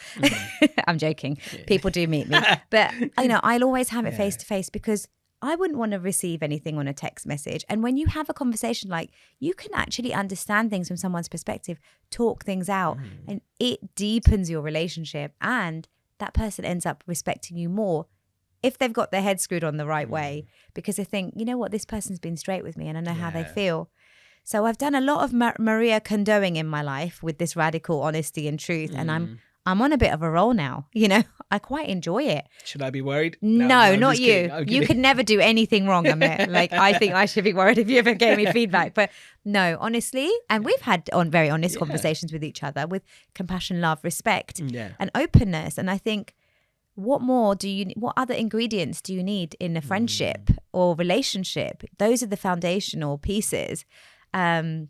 I'm joking. Yeah. People do meet me. But, you know, I'll always have it face to face because I wouldn't want to receive anything on a text message. And when you have a conversation, like you can actually understand things from someone's perspective, talk things out, and it deepens your relationship. And that person ends up respecting you more if they've got their head screwed on the right way, because they think, you know what, this person's been straight with me and I know how they feel. So I've done a lot of Maria Kondoing in my life with this radical honesty and truth. And I'm on a bit of a roll now, you know. I quite enjoy it. Should I be worried? No, not you. You could never do anything wrong, Amit. Like, I think I should be worried if you ever gave me feedback. But no, honestly, and we've had very honest conversations with each other with compassion, love, respect, and openness. And I think, what other ingredients do you need in a friendship or relationship? Those are the foundational pieces. I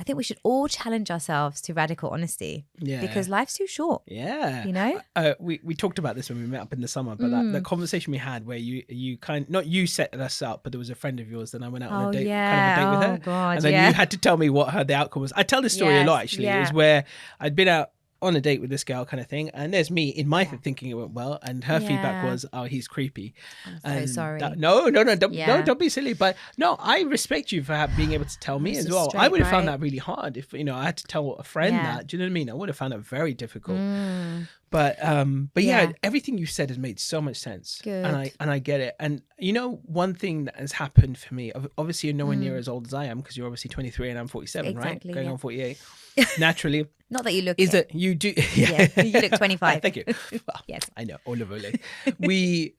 think we should all challenge ourselves to radical honesty because life's too short. Yeah. You know? We talked about this when we met up in the summer, but the conversation we had where you not you set us up, but there was a friend of yours, and I went out on a date, kind of a date with her. God, and then you had to tell me what the outcome was. I tell this story a lot, actually. It was where I'd been out on a date with this girl kind of thing, and there's me in my thinking it went well, and her feedback was, oh, he's creepy. I'm so sorry. Don't be silly, but no, I respect you for being able to tell me as well. I would have found that really hard if, you know, I had to tell a friend that. Do you know what I mean? I would have found it very difficult. But everything you said has made so much sense. Good. And I get it. And you know, one thing that has happened for me, obviously you're nowhere near as old as I am because you're obviously 23 and I'm 47, right? Going on 48. Naturally. Not that you look it. That you do. Yeah, you look 25. Thank you. Well, yes. I know. We,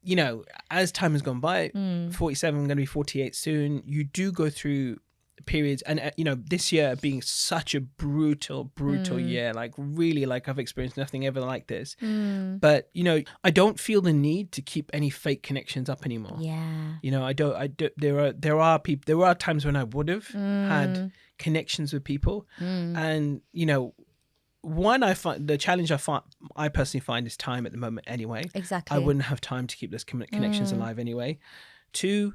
you know, as time has gone by, 47, I'm going to be 48 soon. You do go through periods, and you know, this year being such a brutal year, like really, like I've experienced nothing ever like this. But you know, I don't feel the need to keep any fake connections up anymore. You know, I don't. There are times when I would have had connections with people, and you know, one, I find the challenge I personally find is time at the moment anyway. Exactly. I wouldn't have time to keep those connections alive anyway. Two,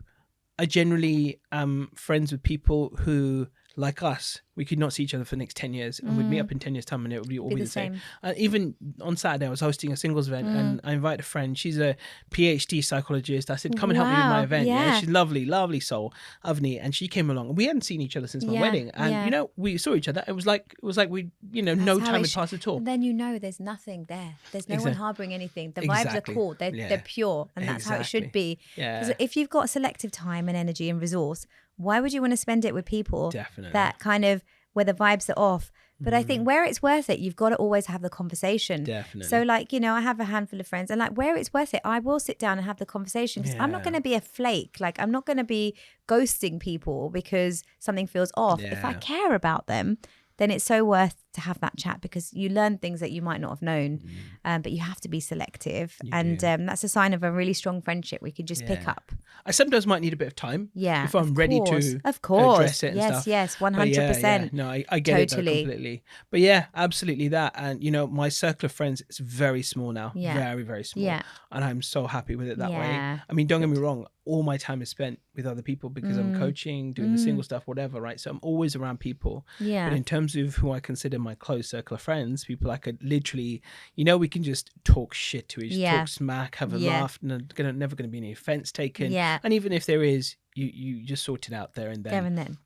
I generally am friends with people who like us, we could not see each other for the next 10 years, and we'd meet up in 10 years' time and it would be all be the same. Even on Saturday, I was hosting a singles event and I invited a friend. She's a PhD psychologist. I said, come and help me with my event. Yeah. She's lovely, lovely soul, Avni. And she came along. We hadn't seen each other since my wedding. And, you know, we saw each other. It was like we, you know, no time had passed at all. And then, you know, there's nothing there. There's no one harboring anything. The vibes are cool. They're pure. And that's how it should be. Because if you've got selective time and energy and resource, why would you want to spend it with people that kind of, where the vibes are off? But I think where it's worth it, you've got to always have the conversation. Definitely. So like, you know, I have a handful of friends and like where it's worth it, I will sit down and have the conversation because I'm not going to be a flake. Like I'm not going to be ghosting people because something feels off. If I care about them, then it's so worth to have that chat because you learn things that you might not have known, but you have to be selective. That's a sign of a really strong friendship we can just pick up. I sometimes might need a bit of time before I'm ready to address it and stuff. Yes, 100%. No, I get it completely. But yeah, absolutely that. And, you know, my circle of friends is very small now. Very, very small. And I'm so happy with it that way. I mean, don't get me wrong. All my time is spent with other people because I'm coaching, doing the single stuff, whatever, right? So I'm always around people. But in terms of who I consider my close circle of friends, people I could literally, you know, we can just talk shit to each other, talk smack, have a laugh, and never going to be any offense taken. And even if there is, you just sort it out there and then. There and then.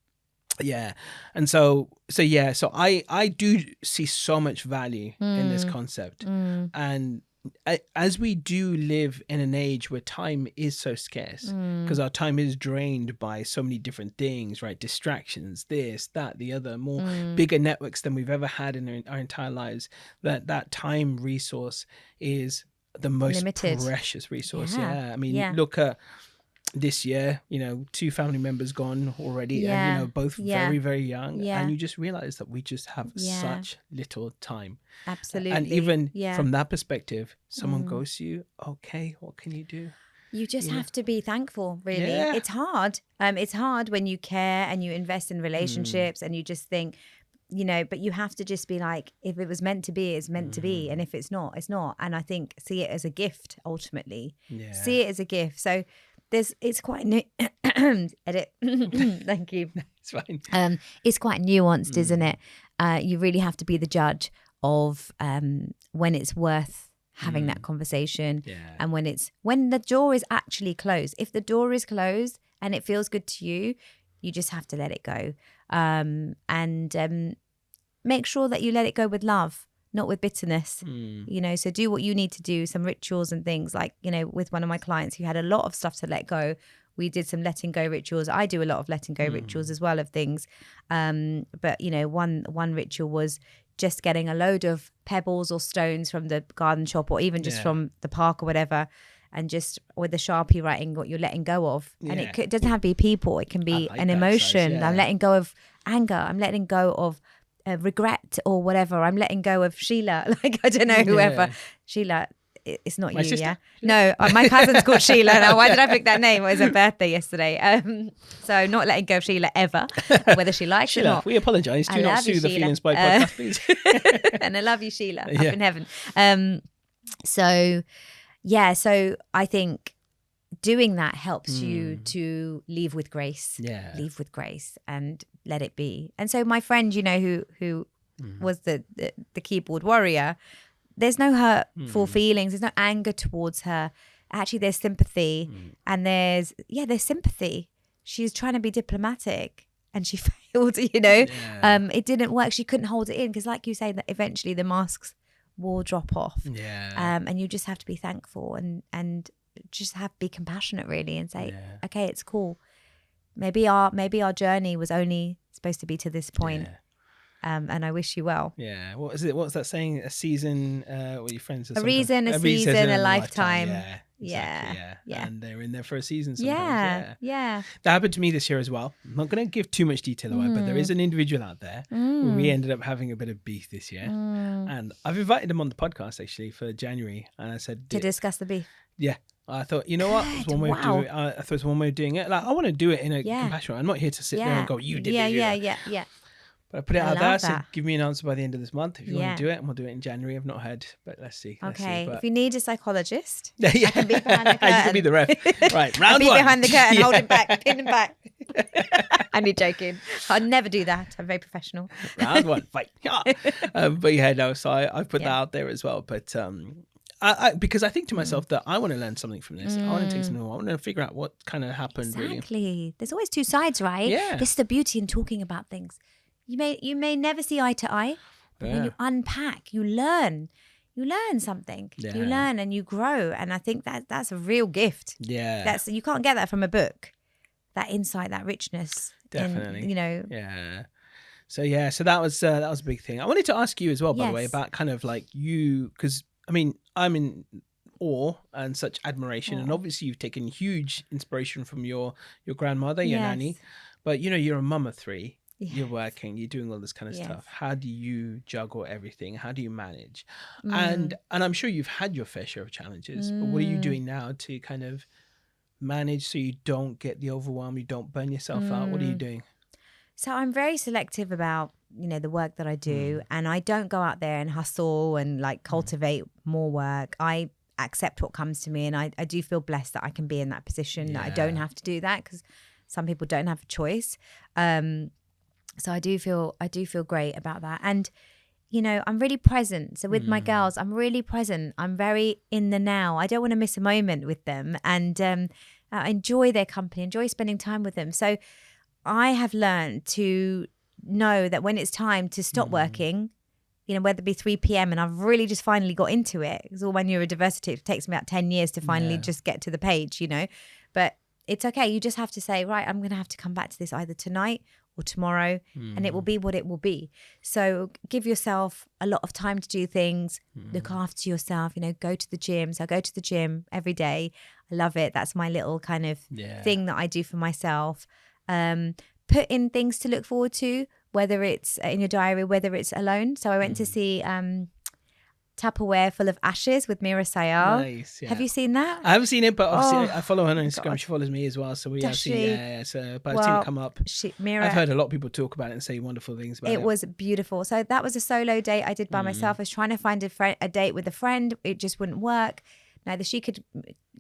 Yeah. And so I do see so much value in this concept. And as we do live in an age where time is so scarce, because our time is drained by so many different things, right? Distractions, this, that, the other, more bigger networks than we've ever had in our entire lives, that time resource is the most limited, precious resource. I mean, look at this year, you know, 2 family members gone already, and you know, both very, very young, and you just realize that we just have such little time. Absolutely. And even from that perspective, someone goes to you, okay, what can you do? You just have to be thankful, really. It's hard. It's hard when you care and you invest in relationships and you just think, you know, but you have to just be like, if it was meant to be, it's meant to be, and if it's not, it's not. And I think see it as a gift ultimately. See it as a gift. So it's quite new. Edit. Thank you. It's fine. It's quite nuanced, isn't it? You really have to be the judge of when it's worth having that conversation, and when the door is actually closed. If the door is closed and it feels good to you, you just have to let it go, and make sure that you let it go with love, not with bitterness, you know. So do what you need to do, some rituals and things, like, you know, with one of my clients who had a lot of stuff to let go, we did some letting go rituals. I do a lot of letting go rituals as well of things, but you know, one ritual was just getting a load of pebbles or stones from the garden shop or even just from the park or whatever, and just with the Sharpie writing what you're letting go of. And it doesn't have to be people, it can be an emotion. I'm letting go of anger, I'm letting go of regret or whatever, I'm letting go of Sheila, like, I don't know, whoever. Sheila, it's not my you, sister. No, my cousin's called Sheila. Now, why did I pick that name? It was her birthday yesterday. So not letting go of Sheila ever, whether she likes it or not. We apologise. Do not sue the Feelings by podcast, please. And I love you, Sheila, up in heaven. So I think doing that helps you to leave with grace. Leave with grace and let it be. And so my friend, you know, who was the keyboard warrior, there's no hurtful feelings. There's no anger towards her. Actually, there's sympathy, and there's sympathy. She's trying to be diplomatic, and she failed. You know, it didn't work. She couldn't hold it in because, like you say, that eventually the masks will drop off. And you just have to be thankful and just be compassionate, really, and say, okay, it's cool. Maybe our journey was only supposed to be to this point. And I wish you well. Yeah. What is it? What's that saying? A season, what your friends are a reason, a season, a lifetime. Yeah, exactly, And they're in there for a season sometimes. Yeah. That happened to me this year as well. I'm not going to give too much detail away, but there is an individual out there where we ended up having a bit of beef this year. And I've invited him on the podcast actually for January. And I said... To discuss the beef? Yeah. I thought, you know what? It's one way of doing it. I thought it's one way of doing it. Like, I want to do it in a compassionate way. I'm not here to sit there and go, you did it. Yeah. But I put it out there. So give me an answer by the end of this month if you want to do it, and we'll do it in January. I've not heard, but let's see. If you need a psychologist, I can be behind the curtain. You can be the ref. Right, round one. Be behind the curtain, hold him back, pin him back. I'm joking. I'd never do that. I'm very professional. Round one, fight. But yeah, no. So I've put that out there as well. But because I think to myself that I want to learn something from this. I want to take something. I want to figure out what kind of happened. Exactly. Really. There's always two sides, right? Yeah. This is the beauty in talking about things. You may never see eye to eye, but when you unpack, you learn. You learn something. Yeah. You learn and you grow, and I think that's a real gift. Yeah. You can't get that from a book. That insight, that richness. Definitely. Yeah. So that was a big thing. I wanted to ask you as well, by the way, about kind of like you, because I mean, I'm in awe and such admiration, and obviously you've taken huge inspiration from your grandmother, your nanny, but you're a mum of 3. Yes. You're working, you're doing all this kind of stuff. How do you juggle everything? How do you manage? And I'm sure you've had your fair share of challenges, but what are you doing now to kind of manage so you don't get the overwhelm, you don't burn yourself out? What are you doing? So I'm very selective about, the work that I do, and I don't go out there and hustle and like cultivate more work. I accept what comes to me, and I do feel blessed that I can be in that position, that I don't have to do that, because some people don't have a choice. So I do feel great about that. And, I'm really present. So with my girls, I'm really present. I'm very in the now. I don't want to miss a moment with them, and I enjoy their company, enjoy spending time with them. So I have learned to know that when it's time to stop working, whether it be 3 p.m. and I've really just finally got into it. Because all my neurodiversity, it takes me about 10 years to finally just get to the page, But it's okay. You just have to say, right, I'm going to have to come back to this either tonight or tomorrow, and it will be what it will be. So give yourself a lot of time to do things, look after yourself, go to the gym. So I go to the gym every day. I love it. That's my little kind of thing that I do for myself. Put in things to look forward to, whether it's in your diary, whether it's alone. So I went to see Tupperware Full of Ashes with Mamta Saha. Nice, yeah. Have you seen that? I haven't seen it, but obviously I follow her on Instagram. God. She follows me as well. So we have seen but I've seen it come up. I've heard a lot of people talk about it and say wonderful things about it. It was beautiful. So that was a solo date I did by myself. I was trying to find a date with a friend. It just wouldn't work. Neither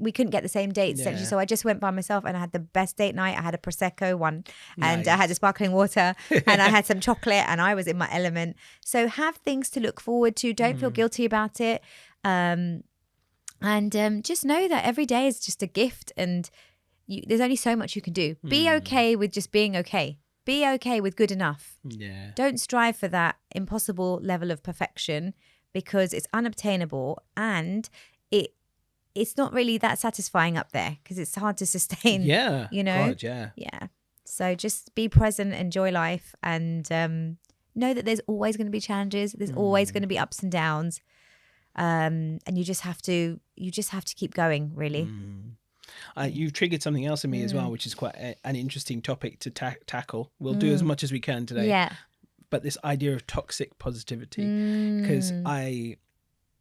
we couldn't get the same dates essentially. So I just went by myself, and I had the best date night. I had a Prosecco one, and I had a sparkling water, and I had some chocolate, and I was in my element. So have things to look forward to. Don't feel guilty about it. And just know that every day is just a gift, and there's only so much you can do. Be okay with just being okay. Be okay with good enough. Yeah. Don't strive for that impossible level of perfection, because it's unobtainable, and it's not really that satisfying up there, because it's hard to sustain. Yeah. God, yeah. So just be present, enjoy life, and know that there's always going to be challenges. There's always going to be ups and downs, and you just have to keep going. Really. You've triggered something else in me as well, which is quite an interesting topic to tackle. We'll do as much as we can today. Yeah. But this idea of toxic positivity, because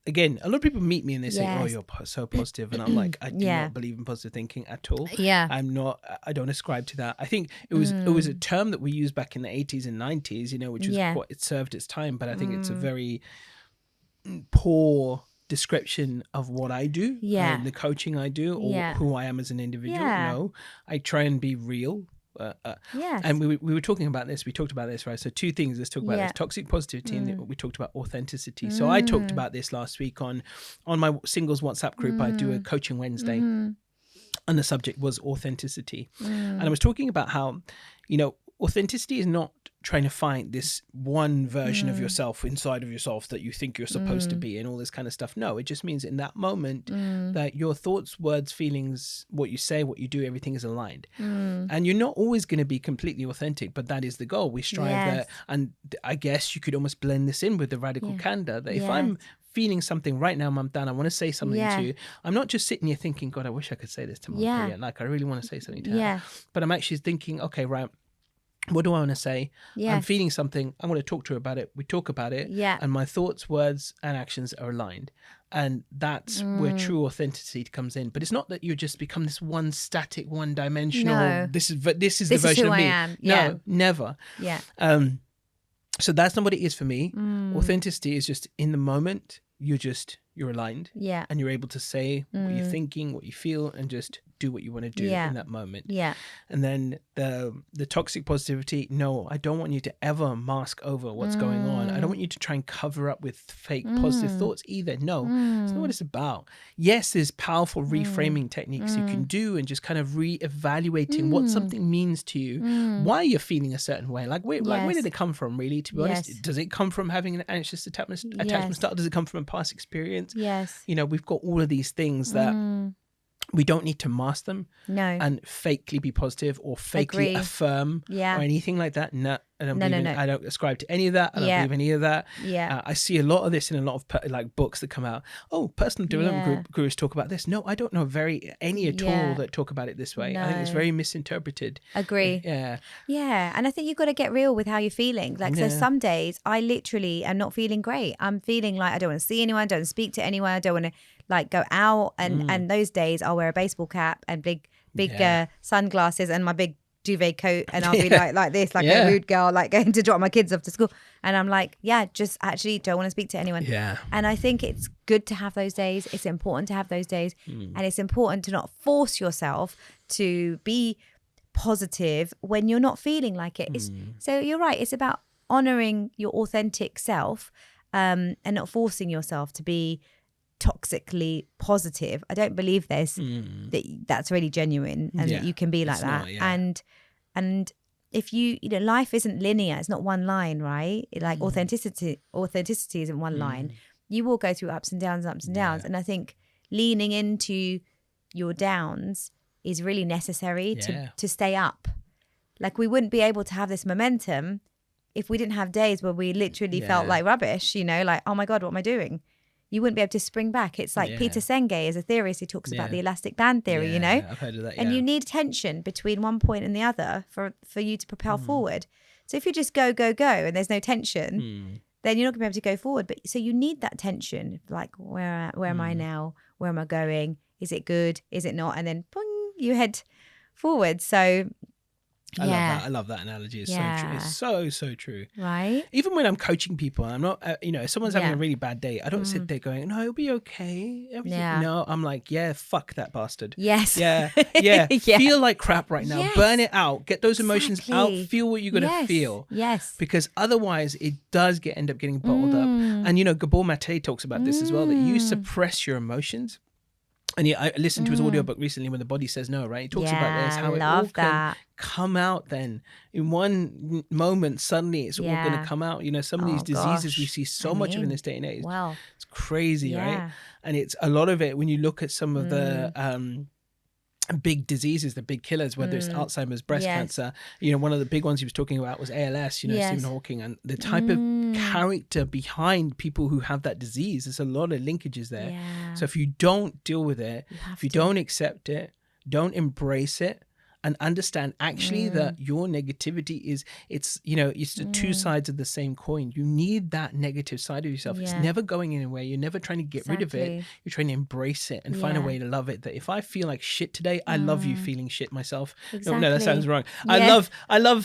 again, a lot of people meet me and they say, "Oh, you're so positive," and I'm like, I do not believe in positive thinking at all. Yeah, I don't ascribe to that. I think it was a term that we used back in the 80s and 90s, which was it served its time. But I think it's a very poor description of what I do, and the coaching I do, or who I am as an individual. No, I try and be real. And we were talking about this. We talked about this, right? So 2 things. Let's talk about this: toxic positivity, and we talked about authenticity. So I talked about this last week on my singles WhatsApp group. I do a coaching Wednesday, and the subject was authenticity. And I was talking about how, authenticity is not trying to find this one version of yourself inside of yourself that you think you're supposed to be and all this kind of stuff. No, it just means in that moment that your thoughts, words, feelings, what you say, what you do, everything is aligned. And you're not always going to be completely authentic, but that is the goal. We strive that. And I guess you could almost blend this in with the radical candor, that if I'm feeling something right now, Mamta, I want to say something to you. I'm not just sitting here thinking, God, I wish I could say this to Mamta. Like, I really want to say something to her. But I'm actually thinking, okay, right, what do I want to say? I'm feeling something. I'm going to talk to her about it. We talk about it. And my thoughts, words, and actions are aligned. And that's where true authenticity comes in. But it's not that you just become this one static, one dimensional. No. This is the version of me. I am. No, never. Yeah. So that's not what it is for me. Authenticity is just in the moment. You're aligned. Yeah. And you're able to say what you're thinking, what you feel, and just do what you want to do in that moment. Yeah. And then the toxic positivity, no, I don't want you to ever mask over what's going on. I don't want you to try and cover up with fake positive thoughts either. No, it's not what it's about. Yes, there's powerful reframing techniques you can do, and just kind of re-evaluating what something means to you, why you're feeling a certain way. Like where did it come from, really, to be honest? Does it come from having an anxious attachment style? Does it come from a past experience? Yes. You know, we've got all of these things that we don't need to mask them and fakely be positive or fakely affirm or anything like that. No, I don't ascribe to any of that. I don't believe any of that. I see a lot of this in a lot of like books that come out. Oh, personal development gurus talk about this. No, I don't know any at all that talk about it this way. I think it's very misinterpreted. Agree. Yeah. And I think you've got to get real with how you're feeling. Like, so some days I literally am not feeling great. I'm feeling like I don't want to see anyone, don't speak to anyone, I don't want to like go out. And those days I'll wear a baseball cap and big sunglasses and my big duvet coat, and I'll be like this, like a rude girl, like going to drop my kids off to school, and I'm like, just actually don't want to speak to anyone. And I think it's good to have those days. It's important to have those days, and it's important to not force yourself to be positive when you're not feeling like it. So you're right, it's about honoring your authentic self, and not forcing yourself to be toxically positive. I don't believe that's really genuine, and that you can be like that. And if you know, life isn't linear, it's not one line, right? Like authenticity isn't one line. You will go through ups and downs. And I think leaning into your downs is really necessary to stay up. Like, we wouldn't be able to have this momentum if we didn't have days where we literally felt like rubbish, you know, like, oh my God, what am I doing? You wouldn't be able to spring back. It's like Peter Senge is a theorist who talks about the elastic band theory, you know? I've heard of that, and you need tension between one point and the other for you to propel forward. So if you just go, and there's no tension, then you're not going to be able to go forward. But so you need that tension. Like, where am I now? Where am I going? Is it good? Is it not? And then boing, you head forward. So I love that analogy. It's so true. It's so true. Right. Even when I'm coaching people, I'm not, if someone's having a really bad day, I don't sit there going, no, it'll be okay. No, I'm like, fuck that bastard. Yes. Yeah. Feel like crap right now. Burn it out. Get those emotions out. Feel what you're going to feel. Yes. Because otherwise it does end up getting bottled up. And, Gabor Mate talks about this as well, that you suppress your emotions. And I listened to his audiobook recently, When the Body Says No, right? He talks about this, how it all can come out then. In one moment, suddenly it's all going to come out. Some of these diseases we see so much of in this day and age. Wow. It's crazy, right? And it's a lot of it, when you look at some of the big diseases, the big killers, whether it's Alzheimer's, breast cancer, one of the big ones he was talking about was ALS, Stephen Hawking, and the type of character behind people who have that disease. There's a lot of linkages there. So if you don't deal with it, if you don't accept it, don't embrace it, and understand actually that your negativity it's the two sides of the same coin. You need that negative side of yourself. It's never going anywhere. You're never trying to get rid of it. You're trying to embrace it and find a way to love it. That if I feel like shit today, I love you feeling shit myself. No, that sounds wrong. I love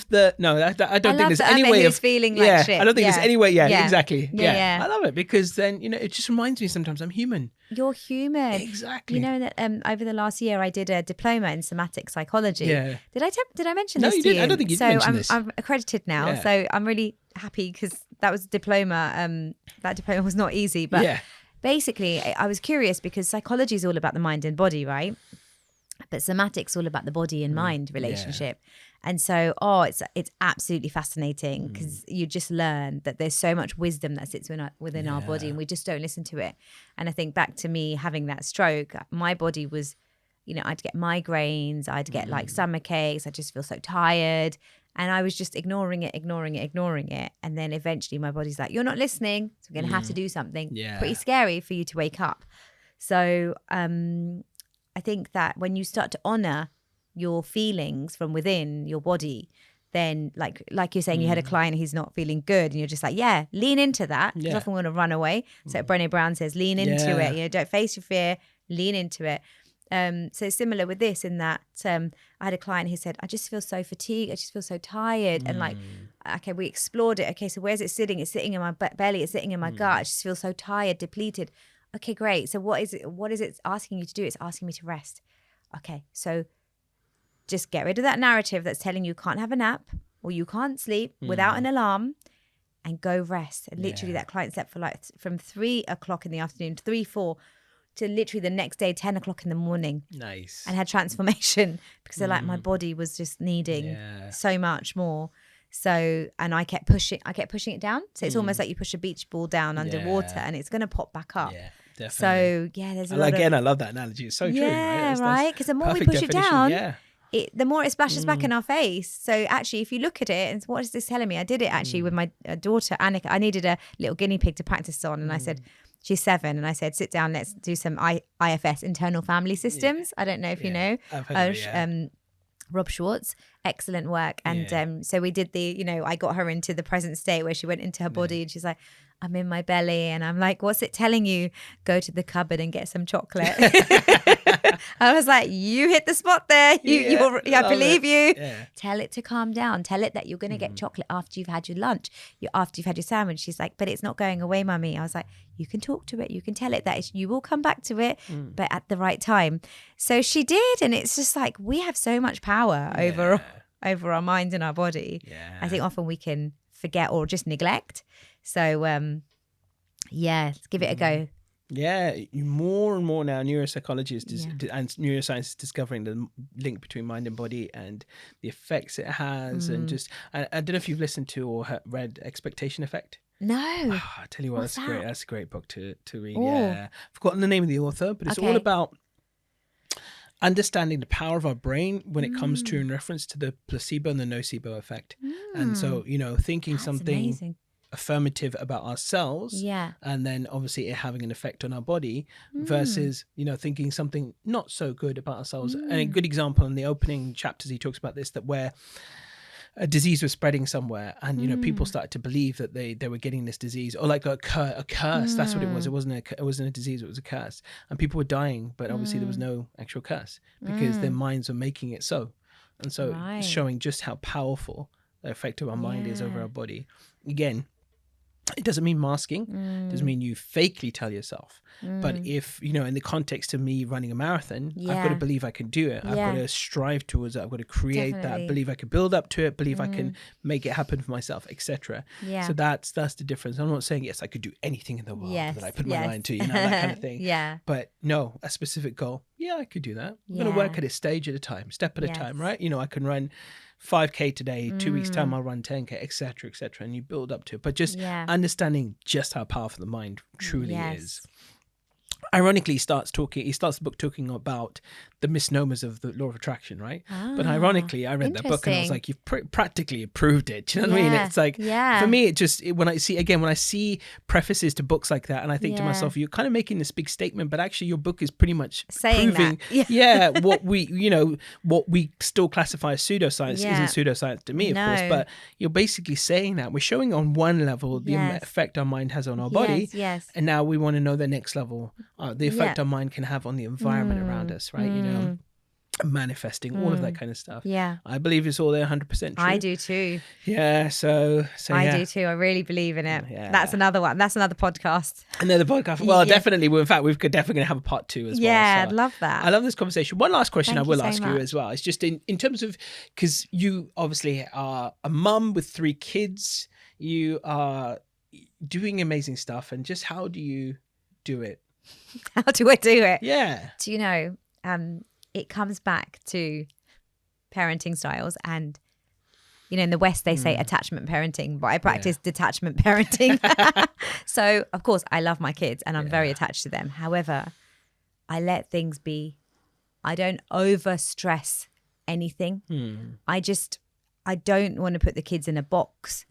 the I don't think there's any way of feeling like shit. I don't think there's any way. Exactly. I love it, because then it just reminds me sometimes I'm human. You're human. Exactly. You know that over the last year I did a diploma in somatic psychology. Yeah. Did I mention this to you? I don't think you mentioned this. So I'm accredited now. So I'm really happy, because that was a diploma. That diploma was not easy. But basically I was curious, because psychology is all about the mind and body, right? But somatic's all about the body and mind relationship. And so, it's absolutely fascinating, because you just learn that there's so much wisdom that sits within our body, and we just don't listen to it. And I think back to me having that stroke, my body was, I'd get migraines, I'd get like stomach aches, I just feel so tired. And I was just ignoring it. And then eventually my body's like, you're not listening, so we're going to have to do something pretty scary for you to wake up. So I think that when you start to honor your feelings from within your body, then like you're saying, you had a client who's not feeling good, and you're just like, lean into that. Because often we're going to run away. So Brené Brown says, lean into it. Don't face your fear, lean into it. So similar with this, in that I had a client who said, I just feel so fatigued, I just feel so tired. And like, okay, we explored it. Okay, so where's it sitting? It's sitting in my belly, it's sitting in my gut. I just feel so tired, depleted. Okay, great. So what is it asking you to do? It's asking me to rest. okay, so just get rid of that narrative that's telling you can't have a nap or you can't sleep without an alarm, and go rest. And literally that client slept for like from 3 o'clock in the afternoon to 3, 4 to literally the next day, 10 o'clock in the morning. Nice. And had transformation because they're like, my body was just needing so much more. So, and I kept pushing it down. So it's almost like you push a beach ball down underwater and it's going to pop back up. Yeah, definitely. So there's a lot I love that analogy. It's so true, right? Right? Because the more we push it down, the more it splashes back in our face. So actually, if you look at it, and what is this telling me? I did it actually with my daughter, Annika. I needed a little guinea pig to practice on. And I said, she's 7. And I said, sit down, let's do some IFS, internal family systems. I don't know if you know. I've heard of it, Rob Schwartz, excellent work. And so we did I got her into the present state where she went into her body and she's like, I'm in my belly. And I'm like, what's it telling you? Go to the cupboard and get some chocolate. I was like, you hit the spot there. I believe you. Yeah. Tell it to calm down. Tell it that you're going to get chocolate after you've had your lunch, after you've had your sandwich. She's like, but it's not going away, mummy. I was like, you can talk to it. You can tell it that you will come back to it, but at the right time. So she did. And it's just like, we have so much power over our mind and our body. Yeah. I think often we can forget or just neglect. So, let's give it a go. Yeah, more and more now neuropsychologists and neuroscience is discovering the link between mind and body and the effects it has. And just, I don't know if you've listened to or read Expectation Effect. No. I tell you what, that's great. That's a great book to read. Ooh. Yeah, I've forgotten the name of the author, but it's all about understanding the power of our brain when it comes to in reference to the placebo and the nocebo effect. And so, thinking that's something amazing. Affirmative about ourselves, and then obviously it having an effect on our body versus, thinking something not so good about ourselves. And a good example in the opening chapters, he talks about this, that where a disease was spreading somewhere and, people started to believe that they were getting this disease or like a curse. That's what it was. It wasn't a disease. It was a curse. And people were dying, but obviously there was no actual curse because their minds were making it so. And so it's showing just how powerful the effect of our mind is over our body. Again, it doesn't mean masking. It doesn't mean you fakely tell yourself. But if, in the context of me running a marathon, I've got to believe I can do it. I've got to strive towards it. I've got to create that, believe I can build up to it, believe I can make it happen for myself, etc. So that's the difference. I'm not saying, yes, I could do anything in the world that I put my mind to, that kind of thing. But no, a specific goal. Yeah, I could do that. I'm going to work at it stage at a time, step at a time, right? I can run 5K today, 2 weeks time I'll run 10K, etc., and you build up to it. But just understanding just how powerful the mind truly is. Ironically, he starts the book talking about the misnomers of the law of attraction, right? But ironically, I read that book and I was like, you've practically approved it. Do you know what I mean? It's like, for me, when I see prefaces to books like that, and I think to myself, you're kind of making this big statement, but actually your book is pretty much saying proving, what we still classify as pseudoscience isn't pseudoscience to me, of course, but you're basically saying that we're showing on one level the effect our mind has on our body, and now we want to know the next level, the effect our mind can have on the environment around us, right? Manifesting, all of that kind of stuff. I believe it's all there 100% true. I do too. So I do too. I really believe in it. That's another one. That's another podcast. Well, definitely. In fact, we're definitely going to have a part 2 as well. Yeah, I'd love that. I love this conversation. One last question I will ask you as well. It's just in terms of, because you obviously are a mum with 3 kids. You are doing amazing stuff. And just how do you do it? How do I do it? Yeah. Do you know, it comes back to parenting styles, and in the West they say attachment parenting, but I practice detachment parenting. So of course I love my kids and I'm very attached to them. However, I let things be. I don't over stress anything. I don't want to put the kids in a box.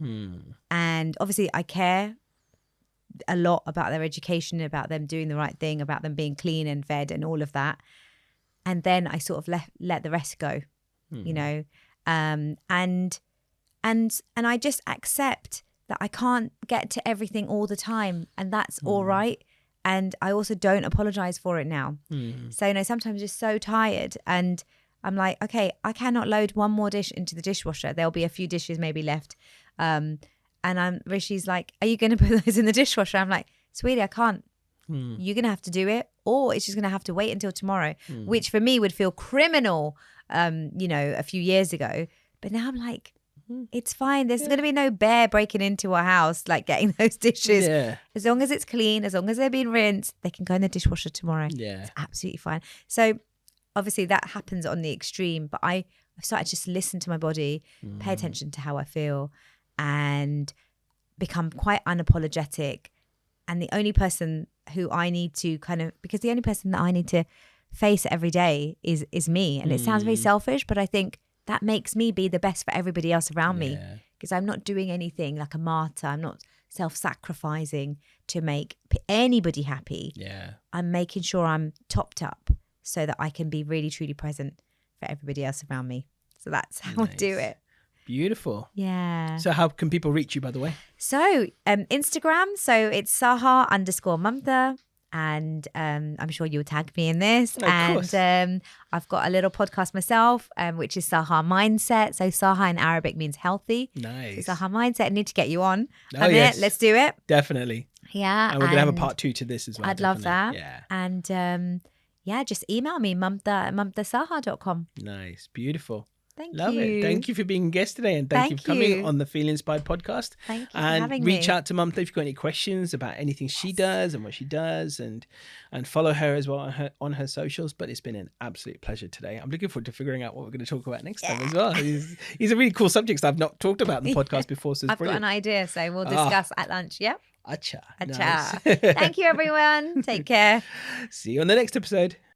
And obviously I care a lot about their education, about them doing the right thing, about them being clean and fed and all of that. And then I sort of let the rest go, and I just accept that I can't get to everything all the time, and that's all right. And I also don't apologize for it now. So, sometimes I'm just so tired and I'm like, okay, I cannot load one more dish into the dishwasher. There'll be a few dishes maybe left. And Rishi's like, are you going to put those in the dishwasher? I'm like, sweetie, I can't. You're going to have to do it, or it's just going to have to wait until tomorrow, which for me would feel criminal, a few years ago. But now I'm like, it's fine. There's going to be no bear breaking into our house, like getting those dishes. Yeah. As long as it's clean, as long as they're being rinsed, they can go in the dishwasher tomorrow. Yeah. It's absolutely fine. So obviously that happens on the extreme, but I've started to just listen to my body, pay attention to how I feel, and become quite unapologetic. And the only person who I need to because the only person that I need to face every day is me. And it sounds very selfish, but I think that makes me be the best for everybody else around me, because I'm not doing anything like a martyr. I'm not self-sacrificing to make anybody happy. Yeah. I'm making sure I'm topped up so that I can be really, truly present for everybody else around me. So that's how I do it. Beautiful. Yeah. So how can people reach you, by the way? So Instagram, so it's Saha_Mamta. And I'm sure you'll tag me in this. Of course. And I've got a little podcast myself, which is Saha Mindset. So Saha in Arabic means healthy. Nice. So Saha Mindset. I need to get you on. Oh, yes. Let's do it. Definitely. Yeah. And we're going to have a part 2 to this as well. I'd love that. Yeah. And just email me, mamtasaha.com. Nice. Beautiful. Thank Love you. it. Thank you for being a guest today, and thank you for coming on the Feel Inspired podcast. Thank you for and having me. reach out to Mamta if you've got any questions about anything she does and what she does, and follow her as well on her socials. But it's been an absolute pleasure today. I'm looking forward to figuring out what we're going to talk about next time as well. These are really cool subjects I've not talked about in the podcast before. So it's I've brilliant. got an idea, so we'll discuss at lunch. Yeah. Acha. Acha. Nice. Thank you, everyone. Take care. See you on the next episode.